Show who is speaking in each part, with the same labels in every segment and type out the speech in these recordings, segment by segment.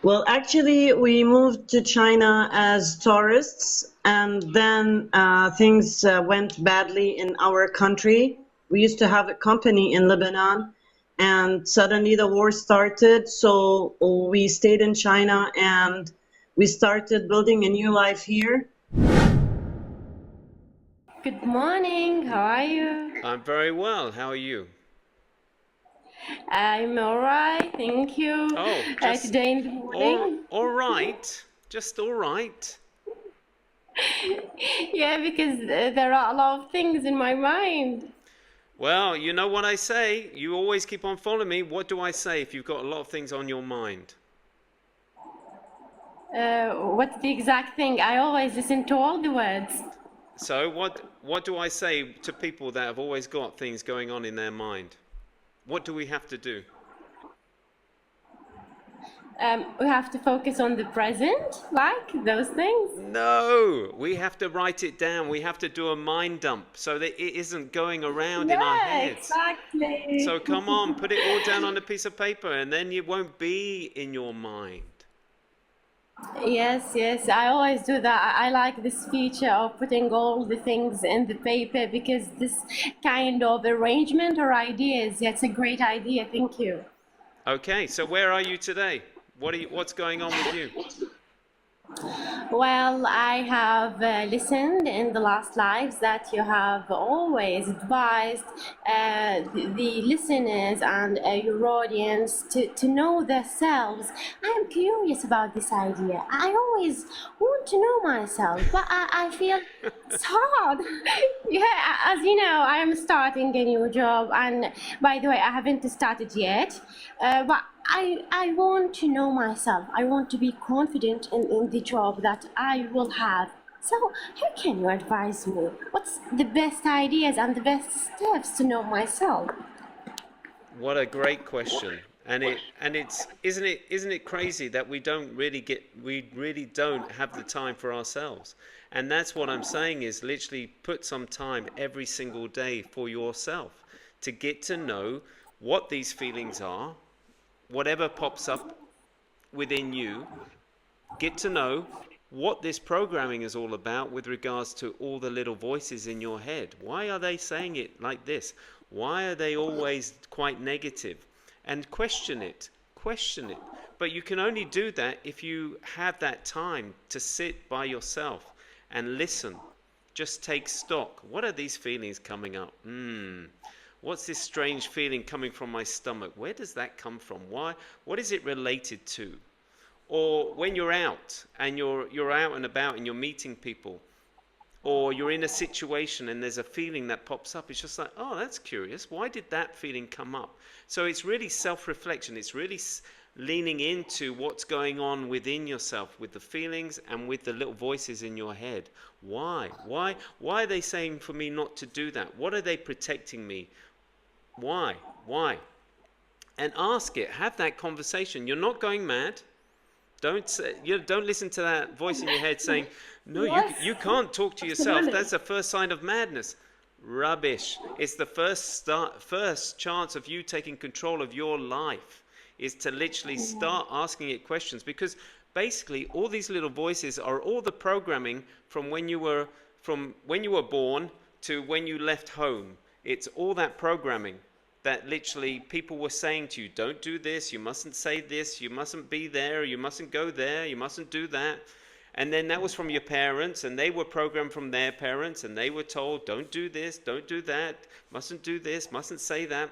Speaker 1: Well, actually, we moved to China as tourists, and then things went badly in our country. We used to have a company in Lebanon, and suddenly the war started. So we stayed in China and we started building a new life here.
Speaker 2: Good morning, how are you?
Speaker 3: I'm very well. How are you?
Speaker 2: I'm alright, thank you.
Speaker 3: Oh, just
Speaker 2: Today in the morning.
Speaker 3: all right. Just all right.
Speaker 2: Yeah, because there are a lot of things in my mind.
Speaker 3: Well, you know what I say. You always keep on following me. What do I say if you've got a lot of things on your mind?
Speaker 2: What's the exact thing? I always listen to all the words.
Speaker 3: So what do I say to people that have always got things going on in their mind? What do we have to do?
Speaker 2: We have to focus on the present, like those things.
Speaker 3: No, we have to write it down. We have to do a mind dump so that it isn't going around in our
Speaker 2: Yeah,
Speaker 3: heads.
Speaker 2: exactly.
Speaker 3: So come on, put it all down on a piece of paper and then it won't be in your mind.
Speaker 2: Yes, I always do that. I like this feature of putting all the things in the paper because this kind of arrangement or ideas, yeah, it's a great idea. Thank you.
Speaker 3: Okay, so where are you today? What's going on with you?
Speaker 2: Well, I have listened in the last lives that you have always advised the listeners and your audience to know themselves. I am curious about this idea. I always want to know myself, but I feel it's hard. Yeah, as you know, I am starting a new job, and by the way, I haven't started yet, but I want to know myself. I want to be confident in the job that I will have. So, how can you advise me? What's the best ideas and the best steps to know myself?
Speaker 3: What a great question. And it's isn't it crazy that we really don't have the time for ourselves. And that's what I'm saying is literally put some time every single day for yourself to get to know what these feelings are, whatever pops up within you, get to know what this programming is all about with regards to all the little voices in your head. Why are they saying it like this? Why are they always quite negative? And question it. Question it. But you can only do that if you have that time to sit by yourself and listen. Just take stock. What are these feelings coming up? What's this strange feeling coming from my stomach? Where does that come from? Why? What is it related to? Or when you're out and you're out and about and you're meeting people, or you're in a situation and there's a feeling that pops up, it's just like, oh, that's curious. Why did that feeling come up? So it's really self-reflection. It's really leaning into what's going on within yourself with the feelings and with the little voices in your head. Why? Why are they saying for me not to do that? What are they protecting me? Why? And ask it. Have that conversation. You're not going mad. Don't listen to that voice in your head saying, no,
Speaker 2: Yes,
Speaker 3: you can't talk to yourself.
Speaker 2: absolutely.
Speaker 3: That's the first sign of madness. Rubbish. It's the first chance of you taking control of your life is to literally start asking it questions, because basically all these little voices are all the programming from when you were born to when you left home. It's all that programming that literally people were saying to you, don't do this, you mustn't say this, you mustn't be there, you mustn't go there, you mustn't do that. And then that was from your parents, and they were programmed from their parents, and they were told, don't do this, don't do that, mustn't do this, mustn't say that.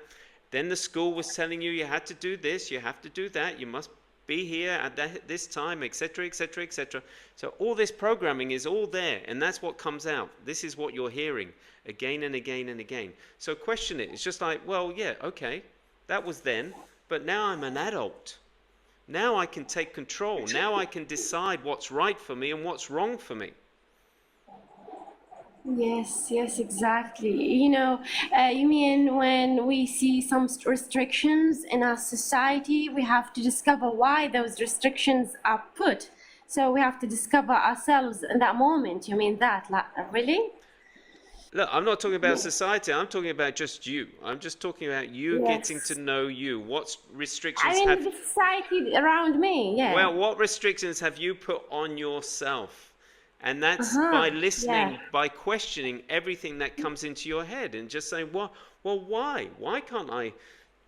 Speaker 3: Then the school was telling you had to do this, you have to do that, you must be here at this time, etc., etc., etc. So all this programming is all there, and that's what comes out. This is what you're hearing again and again and again. So question it. It's just like, well, yeah, okay, that was then, but now I'm an adult. Now I can take control. Now I can decide what's right for me and what's wrong for me.
Speaker 2: Yes, exactly. You mean when we see some restrictions in our society, we have to discover why those restrictions are put. So we have to discover ourselves in that moment. You mean that, really?
Speaker 3: Look, I'm not talking about society. I'm talking about just you. I'm just talking about you getting to
Speaker 2: Yes.
Speaker 3: know you. What
Speaker 2: I
Speaker 3: restrictions
Speaker 2: mean,
Speaker 3: have
Speaker 2: the society around me, yeah.
Speaker 3: Well, what restrictions have you put on yourself? And that's
Speaker 2: Uh-huh.
Speaker 3: by
Speaker 2: Yeah.
Speaker 3: listening, by questioning everything that comes into your head and just saying, well, why? Why can't I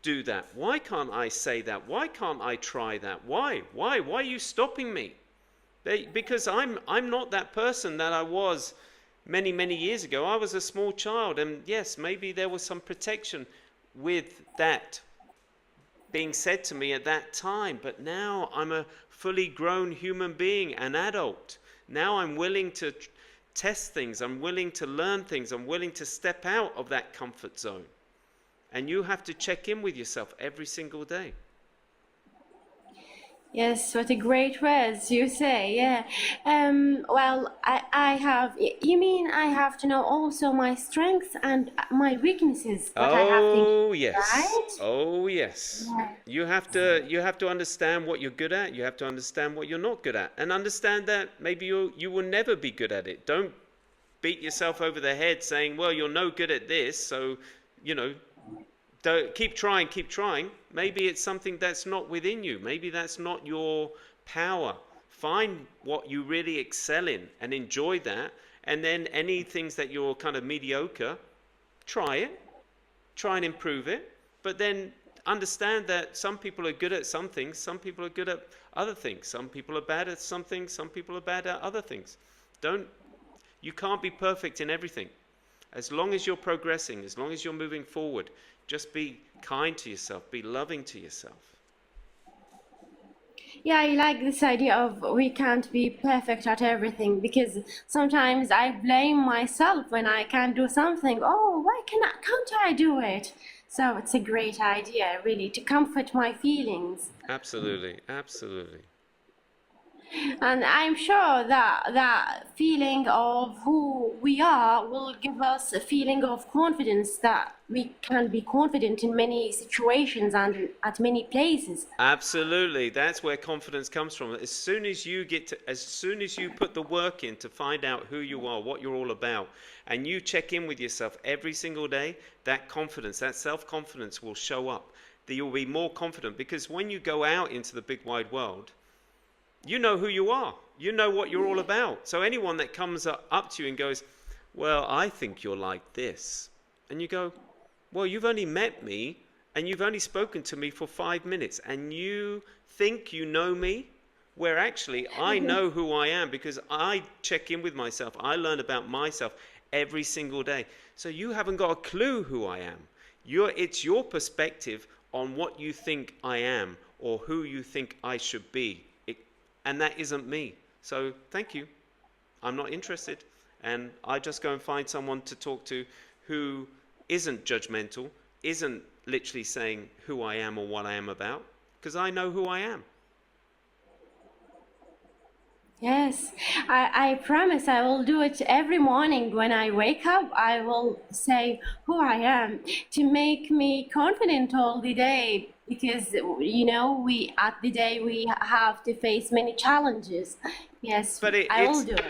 Speaker 3: do that? Why can't I say that? Why can't I try that? Why? Why are you stopping me? Because I'm not that person that I was many years ago. I was a small child, and yes, maybe there was some protection with that being said to me at that time, but now I'm a fully grown human being, an adult. Now I'm willing to test things, I'm willing to learn things, I'm willing to step out of that comfort zone. And you have to check in with yourself every single day.
Speaker 2: Yes, what a great words you say. Yeah. Well, I have. You mean I have to know also my strengths and my weaknesses? What I have to,
Speaker 3: Oh yes.
Speaker 2: right?
Speaker 3: Oh yes.
Speaker 2: Yeah.
Speaker 3: You have to understand what you're good at, you have to understand what you're not good at, and understand that maybe you will never be good at it. Don't beat yourself over the head saying, well, you're no good at this, so you know don't keep trying, keep trying. Maybe it's something that's not within you. Maybe that's not your power. Find what you really excel in and enjoy that. And then any things that you're kind of mediocre, try it, try and improve it. But then understand that some people are good at some things, some people are good at other things. Some people are bad at some things, some people are bad at other things. You can't be perfect in everything. As long as you're progressing, as long as you're moving forward, just be kind to yourself, be loving to yourself.
Speaker 2: Yeah, I like this idea of we can't be perfect at everything, because sometimes I blame myself when I can't do something. Oh, can't I do it? So it's a great idea, really, to comfort my feelings.
Speaker 3: Absolutely, absolutely.
Speaker 2: And I'm sure that that feeling of who we are will give us a feeling of confidence, that we can be confident in many situations and at many places.
Speaker 3: Absolutely. That's where confidence comes from. As soon as you put the work in to find out who you are, what you're all about, and you check in with yourself every single day, that confidence, that self-confidence will show up. That you'll be more confident, because when you go out into the big wide world, you know who you are. You know what you're all about. So anyone that comes up to you and goes, well, I think you're like this. And you go, well, you've only met me and you've only spoken to me for 5 minutes and you think you know me, where actually I know who I am, because I check in with myself. I learn about myself every single day. So you haven't got a clue who I am. It's your perspective on what you think I am or who you think I should be. And that isn't me. So thank you. I'm not interested. And I just go and find someone to talk to who isn't judgmental, isn't literally saying who I am or what I am about, because I know who I am.
Speaker 2: Yes, I promise I will do it every morning when I wake up. I will say who I am to make me confident all the day, because we at the day we have to face many challenges. Yes,
Speaker 3: But
Speaker 2: I will do it.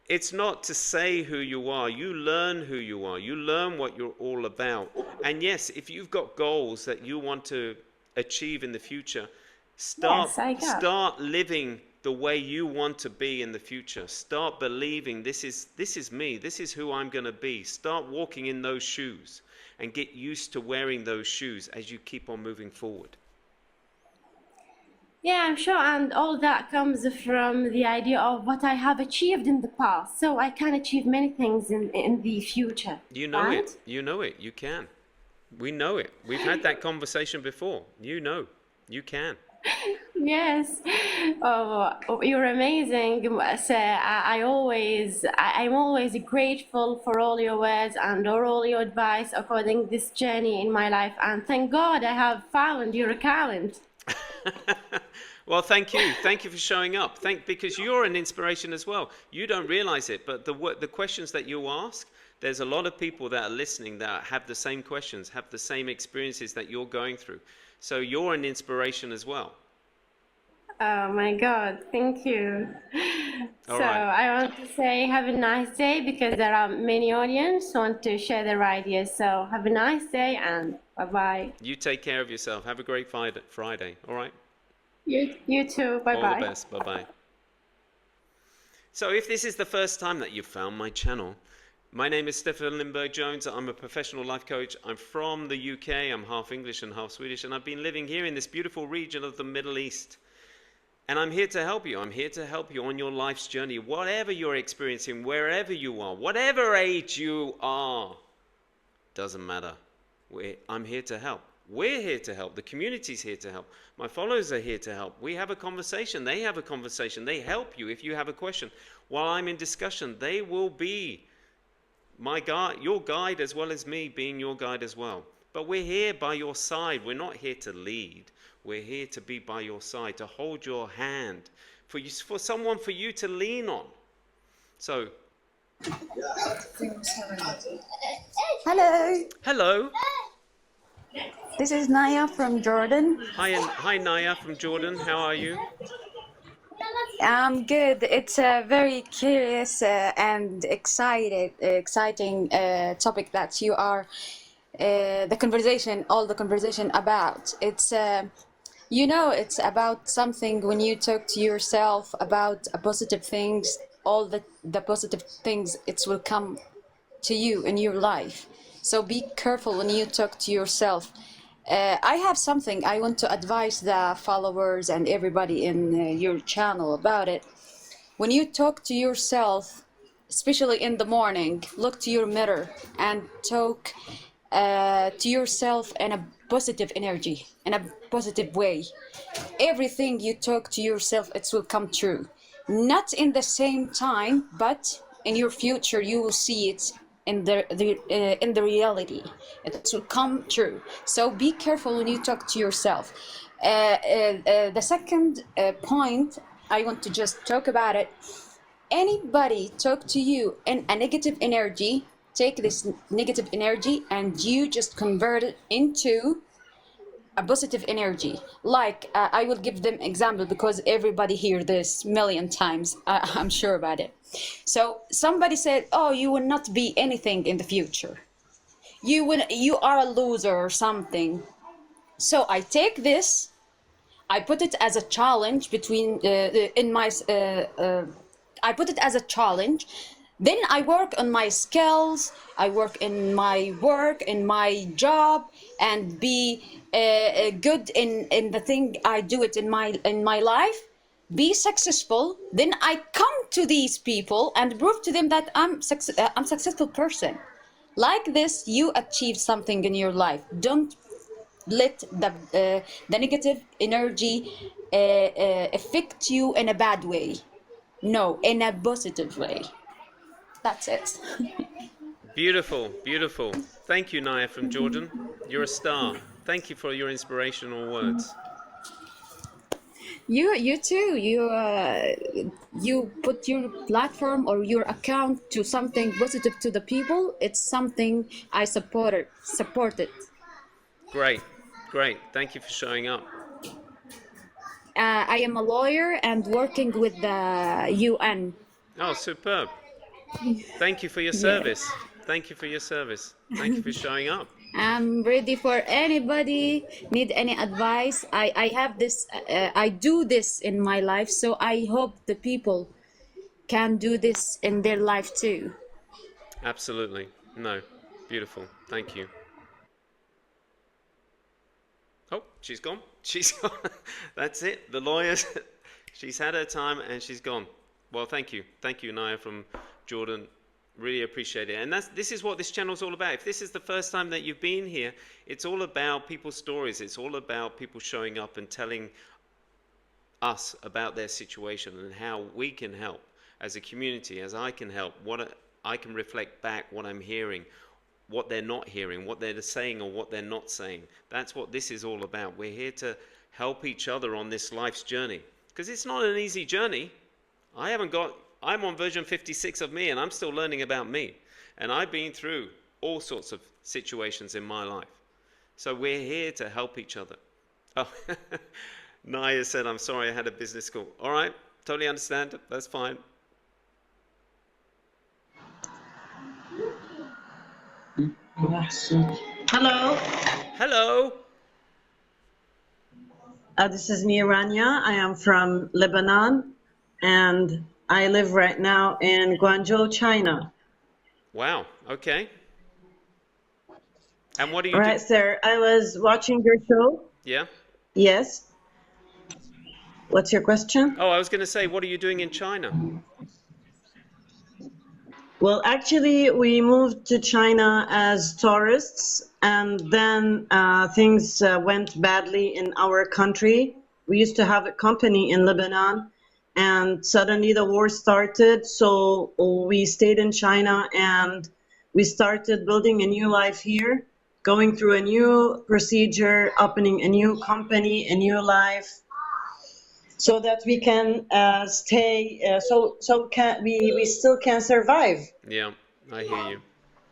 Speaker 3: it's not to say who you are. You learn who you are. You learn what you're all about. And yes, if you've got goals that you want to achieve in the future,
Speaker 2: Yes, I got.
Speaker 3: start living the way you want to be in the future. Start believing this is me. This is who I'm going to be. Start walking in those shoes and get used to wearing those shoes as you keep on moving forward.
Speaker 2: Yeah, I'm sure, and all that comes from the idea of what I have achieved in the past, so I can achieve many things in the future,
Speaker 3: You know
Speaker 2: right?
Speaker 3: it. You know it. You can. We know it. We've had that conversation before. You know. You can.
Speaker 2: Yes. Oh, you're amazing. So I'm always grateful for all your words and all your advice according this journey in my life. And thank God I have found your account.
Speaker 3: Well, thank you. Thank you for showing up. Because you're an inspiration as well. You don't realize it, but the questions that you ask, there's a lot of people that are listening that have the same questions, have the same experiences that you're going through. So you're an inspiration as well.
Speaker 2: Oh my God, thank you.
Speaker 3: All
Speaker 2: So
Speaker 3: right.
Speaker 2: I want to say have a nice day because there are many audience want to share their ideas. So have a nice day and bye bye.
Speaker 3: You take care of yourself. Have a great Friday. All right.
Speaker 2: You too. Bye
Speaker 3: All the
Speaker 2: bye.
Speaker 3: best. Bye bye. So if this is the first time that you've found my channel, my name is Stefan Lindberg-Jones. I'm a professional life coach. I'm from the UK. I'm half English and half Swedish, and I've been living here in this beautiful region of the Middle East. And I'm here to help you. I'm here to help you on your life's journey, whatever you're experiencing, wherever you are, whatever age you are. Doesn't matter. I'm here to help. We're here to help. The community's here to help. My followers are here to help. We have a conversation. They have a conversation. They help you if you have a question. While I'm in discussion, they will be my guide, your guide, as well as me being your guide as well. But we're here by your side. We're not here to lead. We're here to be by your side, to hold your hand, for someone for you to lean on. So,
Speaker 4: Hello,
Speaker 3: hello.
Speaker 4: this is Naya from Jordan.
Speaker 3: Hi, Naya from Jordan. How are you?
Speaker 4: I'm good. It's a very curious and exciting topic that you are all the conversation about. It's it's about something when you talk to yourself about positive things, all the positive things it will come to you in your life. So be careful when you talk to yourself. I have something I want to advise the followers and everybody in your channel about it. When you talk to yourself, especially in the morning, look to your mirror and talk to yourself in a positive energy, in a positive way. Everything you talk to yourself, it will come true. Not in the same time, but in your future, you will see it in the reality. It will come true. So be careful when you talk to yourself. The second point, I want to just talk about it. Anybody talk to you in a negative energy, take this negative energy and you just convert it into a positive energy. Like I will give them example because everybody hear this million times. I'm sure about it. So somebody said, "Oh, you will not be anything in the future. You are a loser or something." So I take this, I put it as a challenge I put it as a challenge. Then I work on my skills, I work in my work, in my job, and be good in the thing I do it in my life. Be successful. Then I come to these people and prove to them that I'm successful person. Like this, you achieve something in your life. Don't let the negative energy affect you in a bad way. No, in a positive way. That's it.
Speaker 3: Beautiful, beautiful. Thank you, Naya from Jordan. You're a star. Thank you for your inspirational words.
Speaker 4: You too. You put your platform or your account to something positive to the people. It's something I support it.
Speaker 3: Great, great. Thank you for showing up.
Speaker 4: I am a lawyer and working with the UN.
Speaker 3: Oh, superb. Thank you for your
Speaker 4: Yeah.
Speaker 3: service. Thank you for your service. Thank you for showing up.
Speaker 4: I'm ready for anybody need any advice. I have this. I do this in my life, so I hope the people can do this in their life too.
Speaker 3: Absolutely. No. Beautiful. Thank you. Oh, she's gone. She's gone. That's it. The lawyers. She's had her time and she's gone. Well, thank you. Thank you, Naya from Jordan. Really appreciate it. And this is what this channel is all about. If this is the first time that you've been here, it's all about people's stories. It's all about people showing up and telling us about their situation and how we can help as a community, as I can help, I can reflect back what I'm hearing, what they're not hearing, what they're saying or what they're not saying. That's what this is all about. We're here to help each other on this life's journey, because it's not an easy journey. I'm on version 56 of me, and I'm still learning about me. And I've been through all sorts of situations in my life. So we're here to help each other. Oh, Naya said, I'm sorry, I had a business call. All right, Totally understand. That's fine.
Speaker 1: Hello,
Speaker 3: Hello.
Speaker 1: this is Niranya. I am from Lebanon, and I live right now in Guangzhou, China.
Speaker 3: Wow. Okay. And what do
Speaker 1: All
Speaker 3: you do?
Speaker 1: right, sir. I was watching your show.
Speaker 3: Yeah.
Speaker 1: Yes. What's your question?
Speaker 3: Oh, I was going to say, what are you doing in China?
Speaker 1: Well, actually, we moved to China as tourists, and then things went badly in our country. We used to have a company in Lebanon, and suddenly the war started. So we stayed in China and we started building a new life here, going through a new procedure, opening a new company, a new life, so that we can stay, so can we still can survive.
Speaker 3: Yeah, I hear you.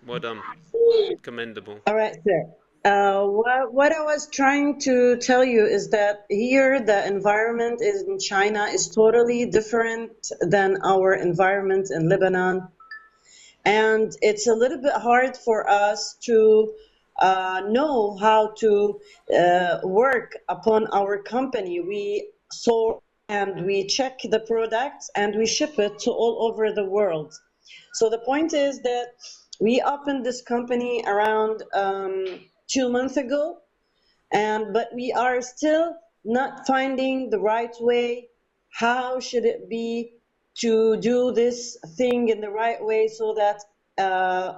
Speaker 3: Well done. Commendable.
Speaker 1: All right, sir. What I was trying to tell you is that here the environment in China is totally different than our environment in Lebanon. And it's a little bit hard for us to know how to work upon our company. We sort and we check the products and we ship it to all over the world. So the point is that we opened this company around 2 months ago, and but we are still not finding the right way. How should it be to do this thing in the right way uh,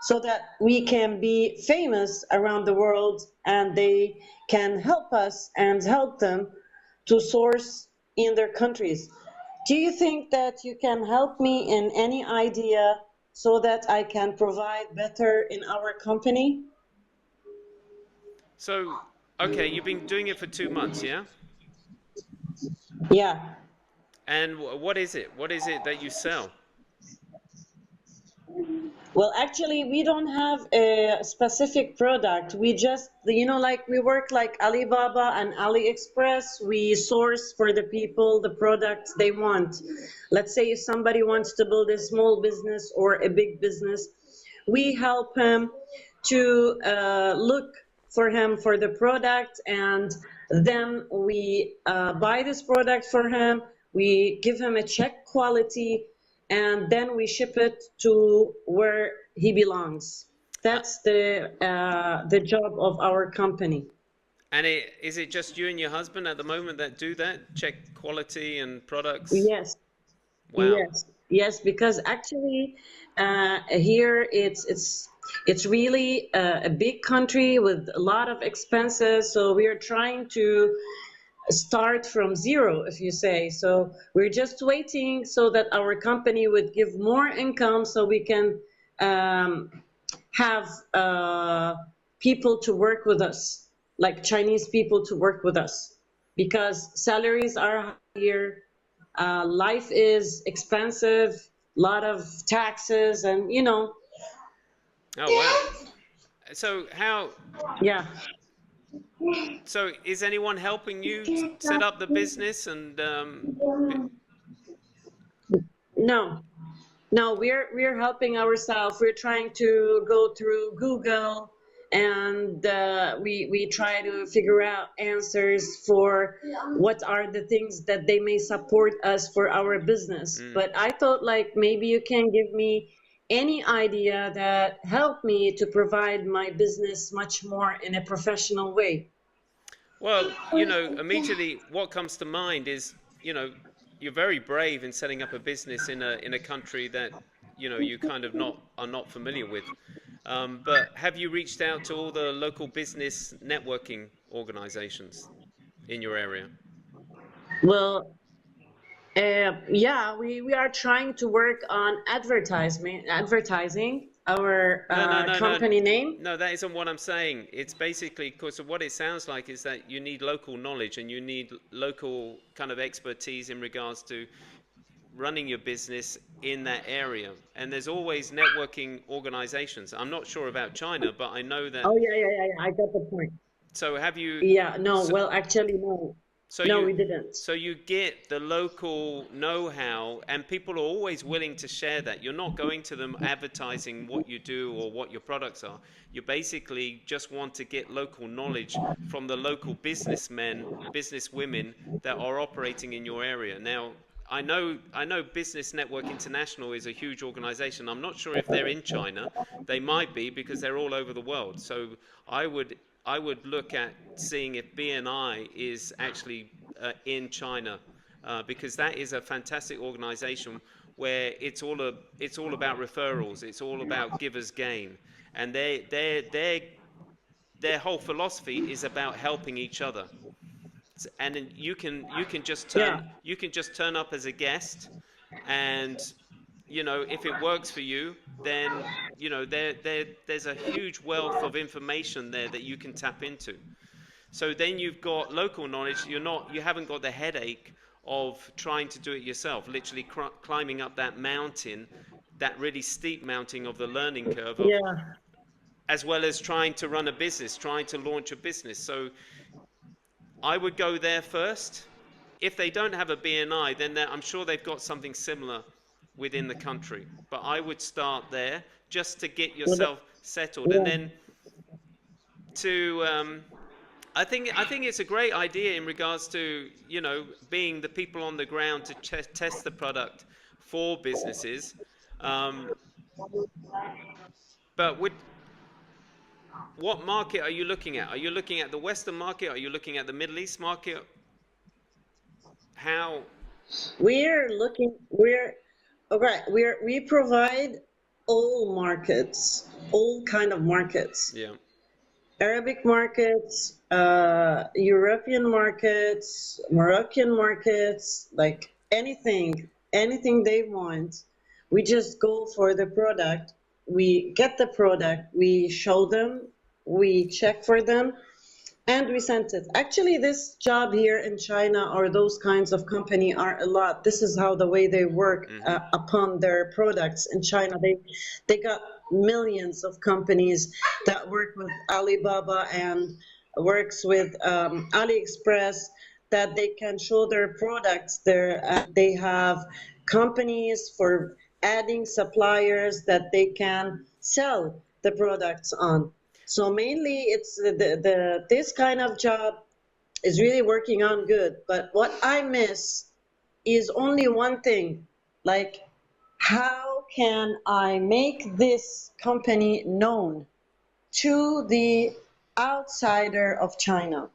Speaker 1: so that we can be famous around the world and they can help us and help them to source in their countries. Do you think that you can help me in any idea so that I can provide better in our company?
Speaker 3: So, okay, you've been doing it for 2 months, yeah?
Speaker 1: Yeah.
Speaker 3: And what is it? What is it that you sell?
Speaker 1: Well, actually, we don't have a specific product. We just, like we work like Alibaba and AliExpress. We source for the people the products they want. Let's say if somebody wants to build a small business or a big business, we help him to look for him for the product, and then we buy this product for him. We give him a check quality, and then we ship it to where he belongs.
Speaker 3: Uh,
Speaker 1: That's the job of our company.
Speaker 3: and is it just you and your husband at the moment that do that? Check quality and products?
Speaker 1: Yes,
Speaker 3: Wow.
Speaker 1: yes, because actually here it's really a big country with a lot of expenses. So we are trying to start from zero, if you say. So we're just waiting so that our company would give more income so we can um, have people to work with us, like Chinese people to work with us, because salaries are higher, life is expensive, a lot of taxes, and
Speaker 3: Oh, wow. So how,
Speaker 1: yeah.
Speaker 3: so is anyone helping you set up the business and
Speaker 1: No, no, we're helping ourselves. We're trying to go through Google, and we try to figure out answers for what are the things that they may support us for our business.
Speaker 3: mm.
Speaker 1: But I thought like maybe you can give me any idea that help me to provide my business much more in a professional way.
Speaker 3: Well, immediately what comes to mind is, you know, you're very brave in setting up a business in a country that, you kind of not are not familiar with. But have you reached out to all the local business networking organizations in your area?
Speaker 1: Well, yeah, we are trying to work on advertising our
Speaker 3: No, no, no, no,
Speaker 1: company name.
Speaker 3: no. That isn't what I'm saying. It's basically because what it sounds like is that you need local knowledge and you need local kind of expertise in regards to running your business in that area. And there's always networking organizations. I'm not sure about China, but I know that.
Speaker 1: Oh, yeah, I got the point.
Speaker 3: So have you?
Speaker 1: Yeah, no,
Speaker 3: So,
Speaker 1: well, actually, no.
Speaker 3: So
Speaker 1: No,
Speaker 3: you
Speaker 1: we didn't.
Speaker 3: so you get the local know-how, and people are always willing to share that. You're not going to them advertising what you do or what your products are. You basically just want to get local knowledge from the local businessmen, businesswomen that are operating in your area. Now, I know Business Network International is a huge organization. I'm not sure if they're in China. They might be, because they're all over the world. So I would I would look at seeing if BNI is actually in China, because that is a fantastic organization where it's all about referrals. It's all about givers gain, and their whole philosophy is about helping each other. And then
Speaker 1: Yeah,
Speaker 3: you can just turn up as a guest, and if it works for you, then there's a huge wealth of information there that you can tap into. So then you've got local knowledge. You haven't got the headache of trying to do it yourself, literally climbing up that mountain, that really steep mountain of the learning curve of,
Speaker 1: yeah.
Speaker 3: as well as trying to run a business, trying to launch a business. So I would go there first. If they don't have a BNI, then I'm sure they've got something similar within the country. But I would start there just to get
Speaker 1: Well,
Speaker 3: yourself settled, and
Speaker 1: yeah.
Speaker 3: then to I think it's a great idea in regards to being the people on the ground to test the product for businesses. Um, but what market are you looking at? Are you looking at the Western market? Are you looking at the Middle East market? How?
Speaker 1: We're okay. We provide all markets, all kind of markets.
Speaker 3: Yeah.
Speaker 1: Arabic markets, European markets, Moroccan markets, like anything they want. We just go for the product. We get the product, we show them, we check for them, and we sent it. Actually, this job here in China or those kinds of company are a lot. This is how the way they work
Speaker 3: Mm-hmm.
Speaker 1: upon their products in China. They got millions of companies that work with Alibaba and works with AliExpress, that they can show their products there. They have companies for adding suppliers that they can sell the products on. So mainly it's the this kind of job is really working on good. But what I miss is only one thing, like how can I make this company known to the outsider of China?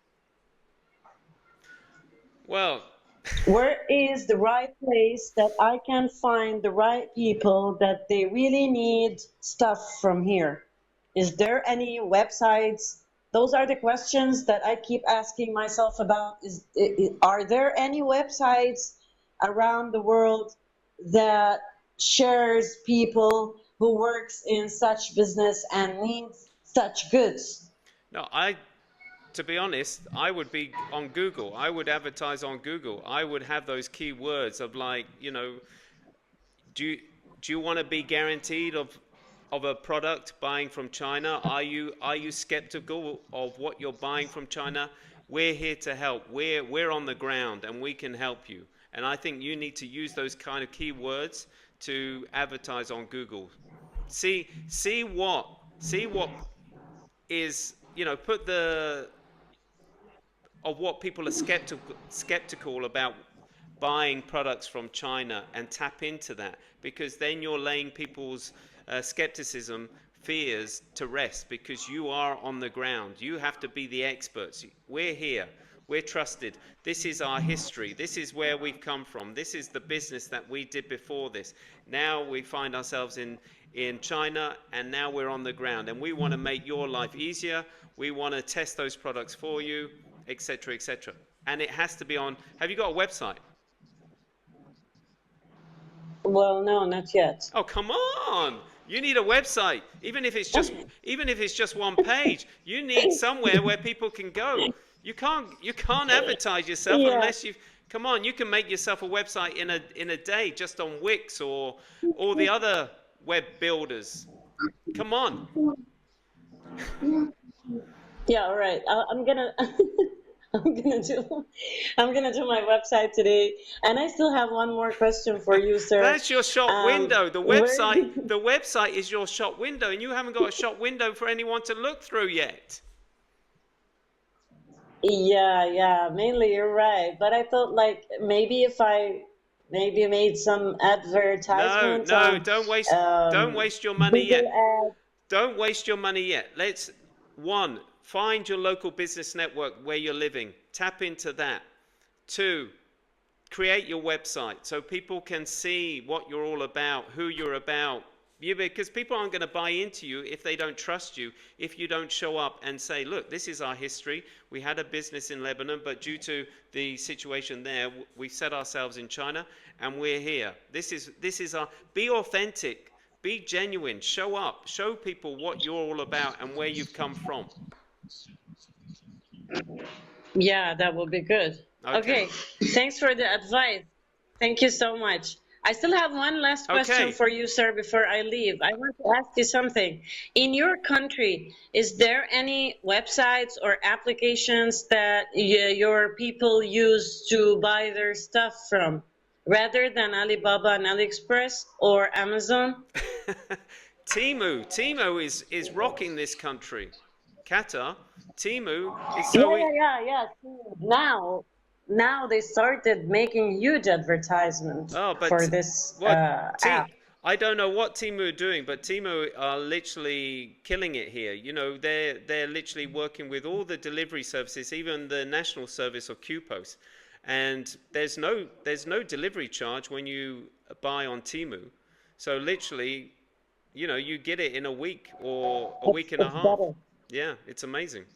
Speaker 3: Well,
Speaker 1: Where is the right place that I can find the right people that they really need stuff from here? Is there any websites? Those are the questions that I keep asking myself about. Are there any websites around the world that shares people who works in such business and needs such goods?
Speaker 3: no, to be honest, I would be on Google. I would advertise on Google. I would have those keywords of, like, do you, do you want to be guaranteed of a product buying from China? Are you skeptical of what you're buying from China? We're here to help. We're on the ground, and we can help you. And I think you need to use those kind of keywords to advertise on Google. See what is, put the of what people are skeptical about buying products from China, and tap into that, because then you're laying people's skepticism, fears to rest, because you are on the ground. You have to be the experts. We're here. We're trusted. This is our history. This is where we've come from. This is the business that we did before this. Now we find ourselves in China, and now we're on the ground, and we want to make your life easier. We want to test those products for you, etc., etc. And it has to be on. Have you got a website?
Speaker 1: Well, no, not yet.
Speaker 3: Oh, come on! You need a website, even if it's just one page. You need somewhere where people can go. You can't advertise yourself
Speaker 1: Yeah.
Speaker 3: unless you've. Come on, you can make yourself a website in a day, just on Wix or all the other web builders. Come on.
Speaker 1: Yeah, all right. I'm gonna I'm gonna do I'm gonna do my website today. And I still have one more question for you, sir.
Speaker 3: That's your shop window. The
Speaker 1: Where
Speaker 3: website, the website is your shop window, and you haven't got a shop window for anyone to look through yet.
Speaker 1: Yeah, mainly you're right. But I thought like maybe if I maybe made some
Speaker 3: No,
Speaker 1: advertisement
Speaker 3: no,
Speaker 1: on
Speaker 3: don't waste your money yet.
Speaker 1: Google Ads.
Speaker 3: Don't waste your money yet. Let's one, find your local business network where you're living. Tap into that. Two, create your website so people can see what you're all about, who you're about. Because people aren't going to buy into you if they don't trust you, if you don't show up and say, look, this is our history. We had a business in Lebanon, but due to the situation there, we set ourselves in China and we're here. This is our, be authentic, be genuine, show up, show people what you're all about and where you've come from.
Speaker 1: Yeah, that would be good.
Speaker 3: Okay.
Speaker 1: Okay, thanks for the advice. Thank you so much. I still have one last question
Speaker 3: Okay.
Speaker 1: for you, sir, before I leave. I want to ask you something. In your country, is there any websites or applications that your people use to buy their stuff from, rather than Alibaba and AliExpress or Amazon?
Speaker 3: Timu is rocking this country. Qatar, Timu is
Speaker 1: Yeah,
Speaker 3: so.
Speaker 1: yeah. Now they started making huge advertisement
Speaker 3: Oh,
Speaker 1: for
Speaker 3: but
Speaker 1: this
Speaker 3: what
Speaker 1: app.
Speaker 3: I don't know what Timu are doing, but Timu are literally killing it here. You know, they're literally working with all the delivery services, even the national service or QPOS, and there's no delivery charge when you buy on Timu. So literally, you know, you get it in a week or a week and a
Speaker 1: It's
Speaker 3: half.
Speaker 1: better.
Speaker 3: Yeah, it's amazing.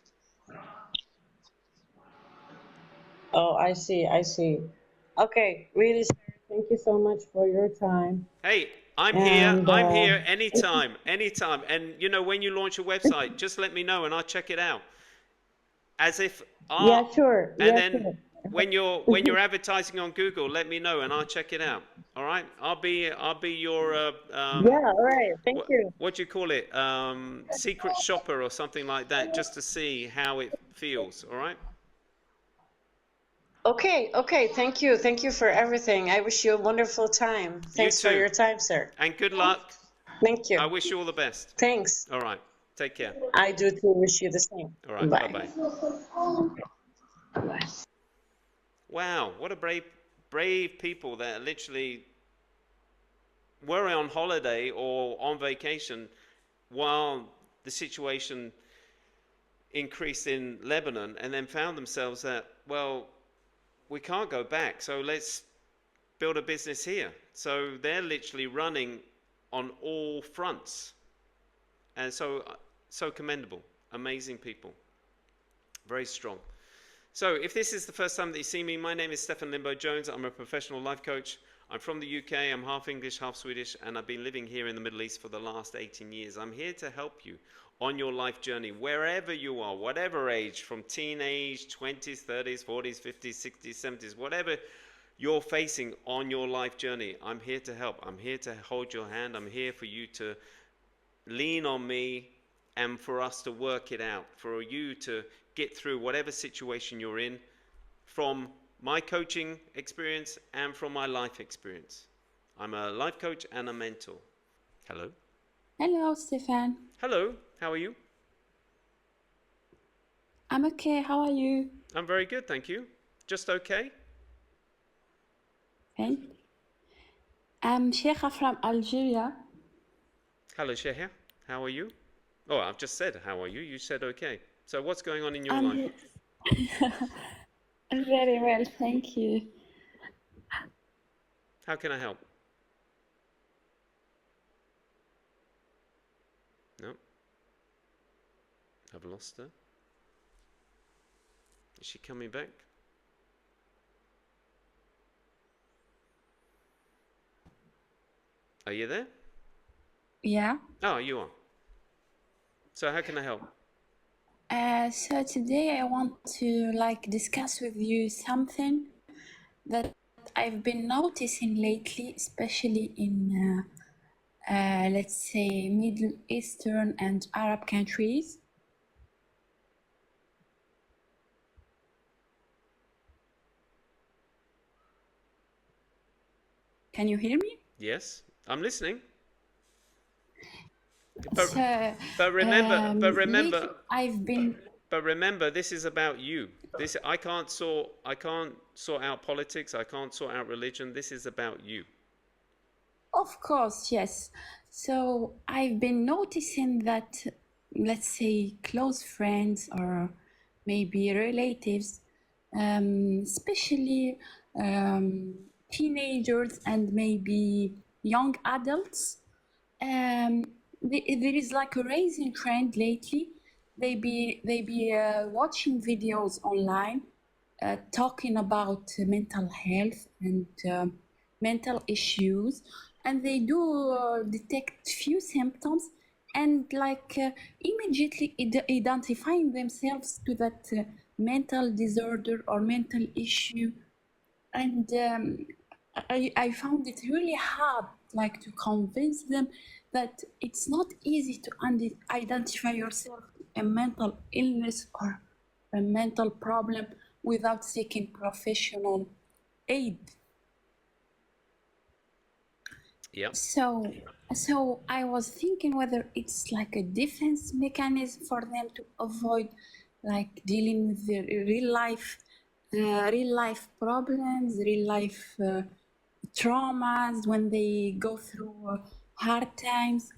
Speaker 1: Oh, I see. Okay, really, sir, thank you so much for your time.
Speaker 3: Hey, I'm here.
Speaker 1: And
Speaker 3: I'm here anytime, anytime. And you know, when you launch a website, just let me know and I'll check it out. As if
Speaker 1: yeah,
Speaker 3: ah,
Speaker 1: sure,
Speaker 3: and
Speaker 1: yeah,
Speaker 3: then
Speaker 1: sure.
Speaker 3: when you're advertising on Google, let me know and I'll check it out. All right, I'll be your
Speaker 1: Yeah, all right, thank you.
Speaker 3: what do you call it? Secret shopper or something like that, just to see how it feels. All right.
Speaker 1: Okay, thank you for everything. I wish you a wonderful time.
Speaker 3: You
Speaker 1: Thanks for
Speaker 3: too,
Speaker 1: your time, sir.
Speaker 3: and good luck.
Speaker 1: Thank
Speaker 3: I
Speaker 1: you.
Speaker 3: wish you all the best.
Speaker 1: Thanks.
Speaker 3: All right. Take care.
Speaker 1: I do too wish you the same.
Speaker 3: All right. Bye
Speaker 1: Bye.
Speaker 3: bye. Wow, what a brave people that literally were on holiday or on vacation while the situation increased in Lebanon and then found themselves that, well, we can't go back, so let's build a business here. So they're literally running on all fronts. And so commendable, amazing people, very strong. So if this is the first time that you see me, my name is Stefan Lindberg-Jones. I'm a professional life coach. I'm from the UK. I'm half English, half Swedish, and I've been living here in the Middle East for the last 18 years. I'm here to help you on your life journey, wherever you are, whatever age, from teenage, 20s, 30s, 40s, 50s, 60s, 70s, whatever you're facing on your life journey. I'm here to help. I'm here to hold your hand. I'm here for you to lean on me and for us to work it out, for you to get through whatever situation you're in from my coaching experience and from my life experience. I'm a life coach and a mentor. Hello.
Speaker 4: Hello, Stefan.
Speaker 3: Hello, how are you?
Speaker 4: I'm okay. How are you?
Speaker 3: I'm very good, thank you. Just okay?
Speaker 4: Thank. I'm Sheikha from Algeria.
Speaker 3: Hello, Shehya. How are you? Oh, I've just said, how are you? You said okay. So what's going on in your life?
Speaker 4: I'm very well, thank you.
Speaker 3: How can I help? No. I've lost her. Is she coming back? Are you there?
Speaker 4: Yeah.
Speaker 3: Oh, you are. So how can I help?
Speaker 4: So today I want to discuss with you something that I've been noticing lately, especially in let's say Middle Eastern and Arab countries. Can you hear me?
Speaker 3: Yes, I'm listening.
Speaker 4: So,
Speaker 3: But remember, but
Speaker 4: lately
Speaker 3: remember,
Speaker 4: I've been,
Speaker 3: but remember, this is about you. This I can't sort out politics. I can't sort out religion. This is about you.
Speaker 4: of course, yes. So I've been noticing that, let's say, close friends or maybe relatives, especially teenagers and maybe young adults, um, there is like a rising trend lately. They be watching videos online, talking about mental health and mental issues, and they do detect few symptoms and immediately identifying themselves to that mental disorder or mental issue. And I found it really hard to convince them that it's not easy to identify yourself a mental illness or a mental problem without seeking professional aid.
Speaker 3: Yep.
Speaker 4: So I was thinking whether it's like a defense mechanism for them to avoid dealing with their real life problems, real life traumas when they go through hard times.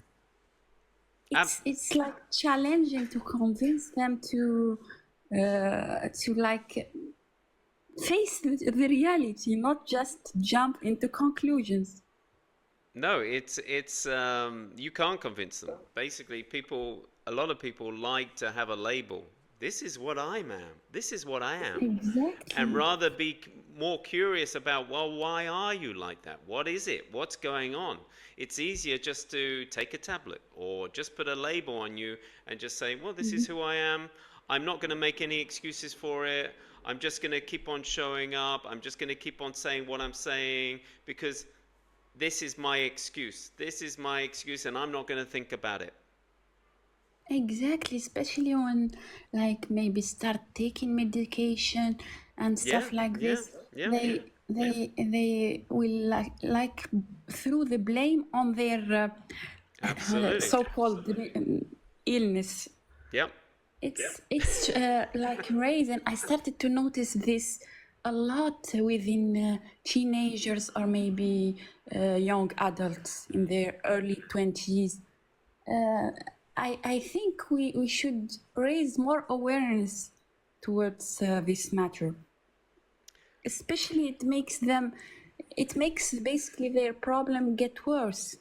Speaker 3: Ab-
Speaker 4: It's like challenging to convince them to face the reality, not just jump into conclusions.
Speaker 3: no, it's you can't convince them. Basically, a lot of people like to have a label. This is what I am. This is what I am. And
Speaker 4: Exactly.
Speaker 3: rather be more curious about, well, why are you like that? What is it? What's going on? It's easier just to take a tablet or just put a label on you and just say, well, this is who I am. I'm not going to make any excuses for it. I'm just going to keep on showing up. I'm just going to keep on saying what I'm saying because this is my excuse. This is my excuse, and I'm not going to think about it.
Speaker 4: Exactly, especially when maybe start taking medication and
Speaker 3: Yeah,
Speaker 4: stuff like
Speaker 3: yeah,
Speaker 4: this,
Speaker 3: yeah,
Speaker 4: they will throw the blame on their
Speaker 3: absolutely.
Speaker 4: so-called illness.
Speaker 3: Yep.
Speaker 4: It's like raising. I started to notice this a lot within teenagers or maybe young adults in their early 20s. uh, I think we should raise more awareness towards this matter. Especially it makes basically their problem get worse.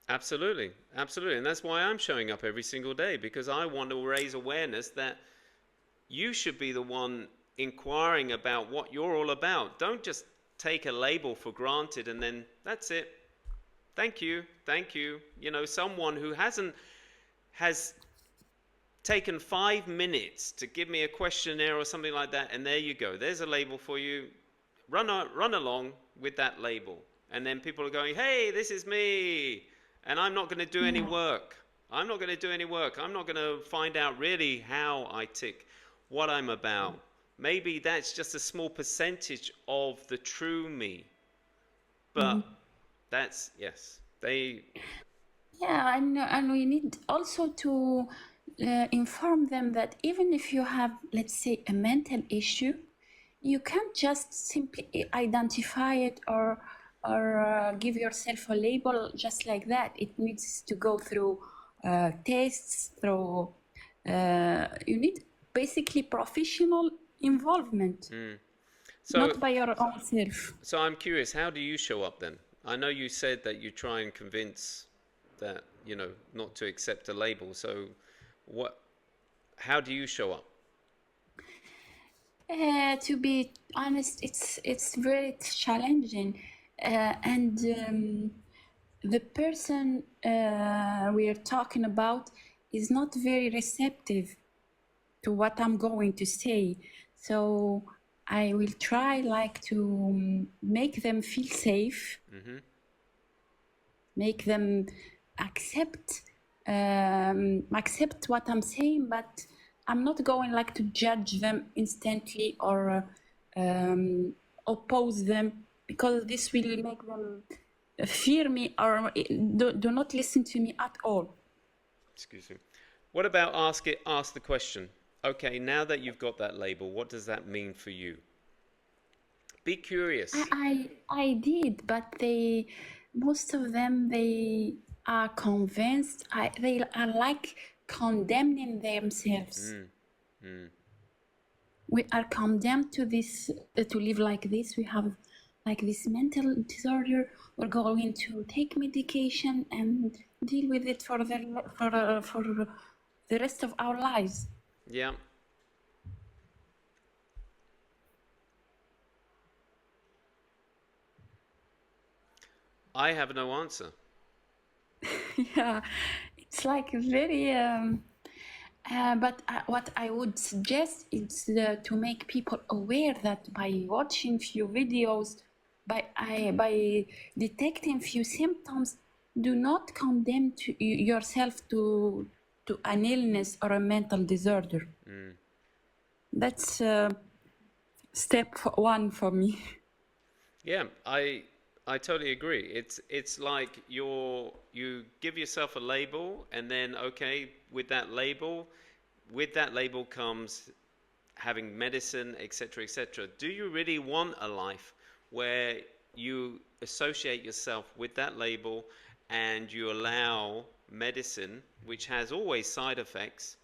Speaker 3: Absolutely, absolutely. And that's why I'm showing up every single day because I want to raise awareness that you should be the one inquiring about what you're all about. Don't just take a label for granted and then that's it. Thank you, thank you. You know, someone who has taken 5 minutes to give me a questionnaire or something like that, and there you go. There's a label for you. Run along with that label. And then people are going, hey, this is me. And I'm not going to do any
Speaker 4: Yeah.
Speaker 3: work. I'm not going to do any work. I'm not going to find out really how I tick, what I'm about. Maybe that's just a small percentage of the true me. But that's, yes, they,
Speaker 4: Yeah, and we need also to inform them that even if you have, let's say, a mental issue, you can't just simply identify it or give yourself a label just like that. It needs to go through tests, through you need basically professional involvement,
Speaker 3: so
Speaker 4: not by your own self.
Speaker 3: So I'm curious, how do you show up then? I know you said that you try and convince that, you know, not to accept a label. So what, how do you show up?
Speaker 4: To be honest, it's very challenging, and the person we are talking about is not very receptive to what I'm going to say. So I will try to make them feel safe, make them accept accept what I'm saying, but I'm not going to judge them instantly or oppose them, because this will make them
Speaker 5: fear me or do not listen to me at all.
Speaker 3: Excuse me. What about ask the question, okay, now that you've got that label, what does that mean for you? Be curious.
Speaker 5: I did, but most of them, they are convinced. They are like condemning themselves. We are condemned to this, to live like this. We have like this mental disorder. We're going to take medication and deal with it for the rest of our lives.
Speaker 3: Yeah. I have no answer.
Speaker 5: Yeah, it's like very. But what I would suggest is to make people aware that by watching few videos, by detecting few symptoms, do not condemn yourself to an illness or a mental disorder. That's step one for me.
Speaker 3: Yeah, I totally agree. It's like you give yourself a label, and then okay, with that label comes having medicine, etc., etc. Do you really want a life where you associate yourself with that label and you allow medicine, which has always side effects,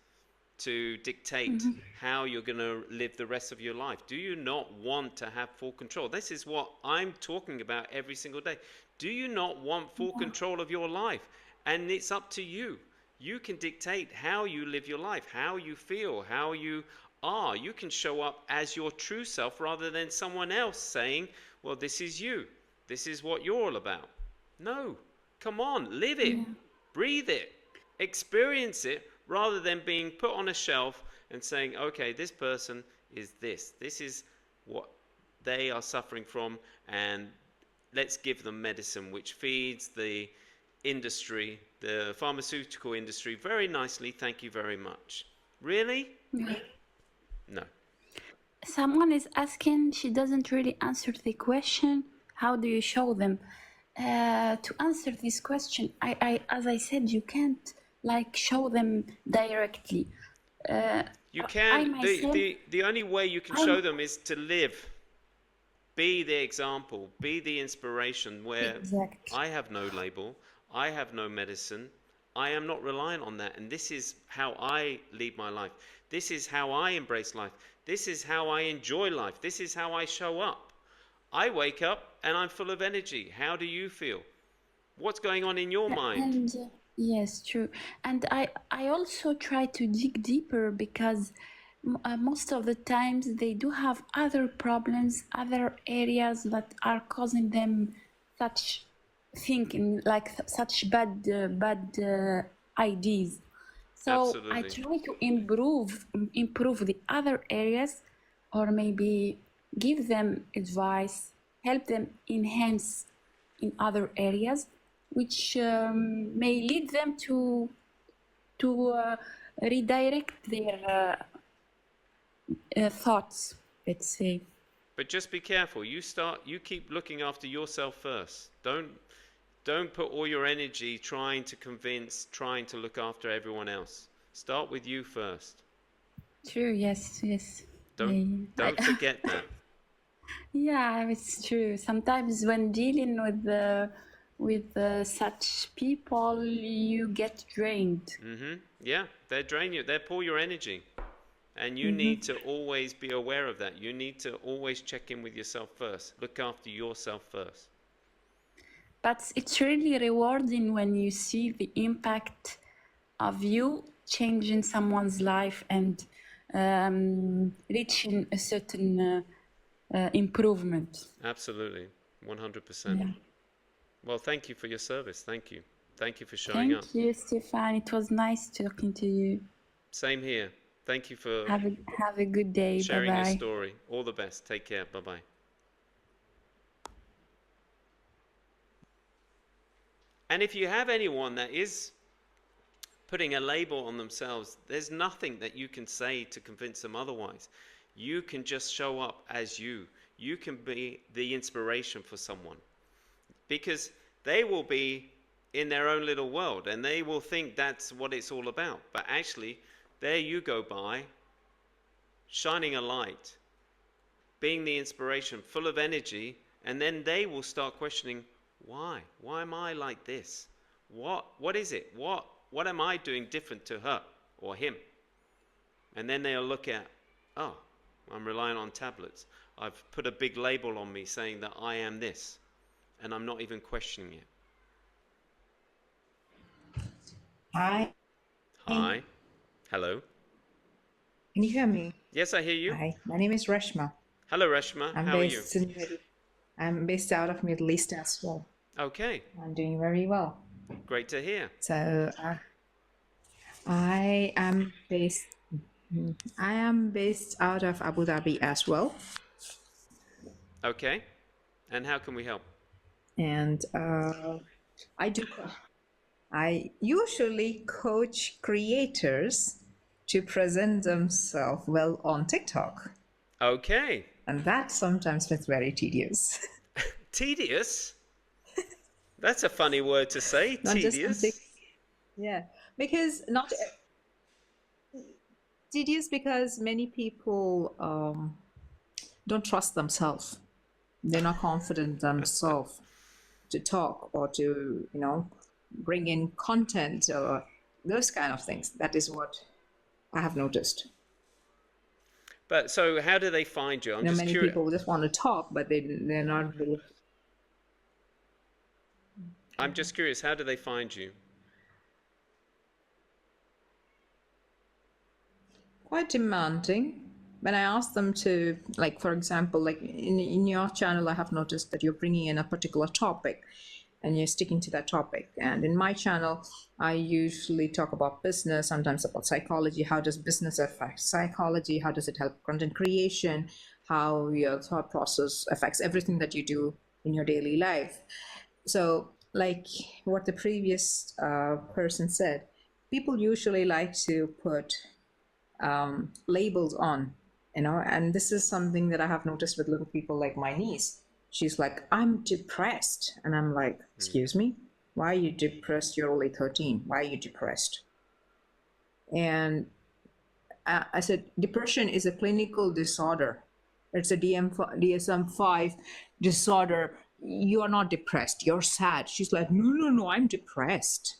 Speaker 3: to dictate how you're going to live the rest of your life? Do you not want to have full control? This is what I'm talking about every single day. Do you not want full control of your life? And it's up to you. You can dictate how you live your life, how you feel, how you are. You can show up as your true self rather than someone else saying, well, this is you. This is what you're all about. No, come on, live it, breathe it, experience it, rather than being put on a shelf and saying, okay, this person is this. This is what they are suffering from, and let's give them medicine which feeds the industry, the pharmaceutical industry, very nicely. Thank you very much. Really? No.
Speaker 5: Someone is asking, she doesn't really answer the question, how do you show them? To answer this question, as I said, you can't like show them directly.
Speaker 3: You
Speaker 5: I
Speaker 3: can.
Speaker 5: myself,
Speaker 3: The only way you can show them is to live. Be the example, be the inspiration, where
Speaker 5: exactly.
Speaker 3: I have no label, I have no medicine, I am not reliant on that, and this is how I lead my life. This is how I embrace life. This is how I enjoy life. This is how I show up. I wake up and I'm full of energy. How do you feel? What's going on in your mind?
Speaker 5: And yes, true. And I also try to dig deeper because most of the times they do have other problems, other areas that are causing them such thinking, like such bad ideas. So I
Speaker 3: Absolutely.
Speaker 5: try to improve the other areas, or maybe give them advice, help them enhance in other areas, which may lead them to redirect their thoughts, let's say.
Speaker 3: But just be careful. You keep looking after yourself first. Don't put all your energy trying to convince, trying to look after everyone else. Start with you first.
Speaker 5: True. Yes. Yes.
Speaker 3: Don't forget that.
Speaker 5: Yeah, it's true. Sometimes when dealing with such people, you get drained.
Speaker 3: Yeah, they drain you. They pull your energy. And you need to always be aware of that. You need to always check in with yourself first. Look after yourself first.
Speaker 5: But it's really rewarding when you see the impact of you changing someone's life and reaching a certain improvement.
Speaker 3: Absolutely. 100%.
Speaker 5: Yeah.
Speaker 3: Well, thank you for your service. Thank you. Thank you for showing up.
Speaker 5: Thank you, Stefan. It was nice talking to you.
Speaker 3: Same here. Thank you for
Speaker 5: Have a good day.
Speaker 3: sharing your
Speaker 5: Bye-bye.
Speaker 3: story. All the best. Take care. Bye-bye. And if you have anyone that is putting a label on themselves, there's nothing that you can say to convince them otherwise. You can just show up as you. You can be the inspiration for someone. Because They will be in their own little world, and they will think that's what it's all about. But actually, there you go by, shining a light, being the inspiration, full of energy, and then they will start questioning, why am I like this? What is it? What am I doing different to her or him? And then they'll look at, oh, I'm relying on tablets. I've put a big label on me saying that I am this, and I'm not even questioning it.
Speaker 6: Hi, can
Speaker 3: Hi. Hello.
Speaker 6: you hear me?
Speaker 3: Yes, I hear you.
Speaker 6: Hi, my name is Reshma.
Speaker 3: Hello, Reshma.
Speaker 6: I'm
Speaker 3: How are you?
Speaker 6: based in I'm based out of Middle East as well.
Speaker 3: Okay.
Speaker 6: I'm doing very well.
Speaker 3: Great to hear.
Speaker 6: So I am based I am based out of Abu Dhabi as well,
Speaker 3: Okay. And how can we help?
Speaker 6: and I usually coach creators to present themselves well on TikTok,
Speaker 3: Okay.
Speaker 6: and that sometimes gets very tedious.
Speaker 3: Tedious? That's a funny word to say,
Speaker 6: Not just on
Speaker 3: tedious.
Speaker 6: Yeah, because not tedious because many people don't trust themselves. They're not confident themselves to talk or to, bring in content or those kind of things. That is what I have noticed.
Speaker 3: But so how do they find you? I'm just
Speaker 6: Many
Speaker 3: curious.
Speaker 6: people just want to talk, but they're not really
Speaker 3: I'm just curious, how do they find you?
Speaker 6: quite demanding. When I ask them to, like, for example, like in your channel, I have noticed that you're bringing in a particular topic and you're sticking to that topic. And in my channel, I usually talk about business, sometimes about psychology. How does business affect psychology? How does it help content creation? How your thought process affects everything that you do in your daily life. So, like what the previous person said, people usually like to put labels on, and this is something that I have noticed with little people, like my niece. She's like, I'm depressed, and I'm like, excuse me, why are you depressed? You're only 13. Why are you depressed? And I said, depression is a clinical disorder. It's a DSM-5 disorder. You are not depressed, you're sad. She's like, no, I'm depressed.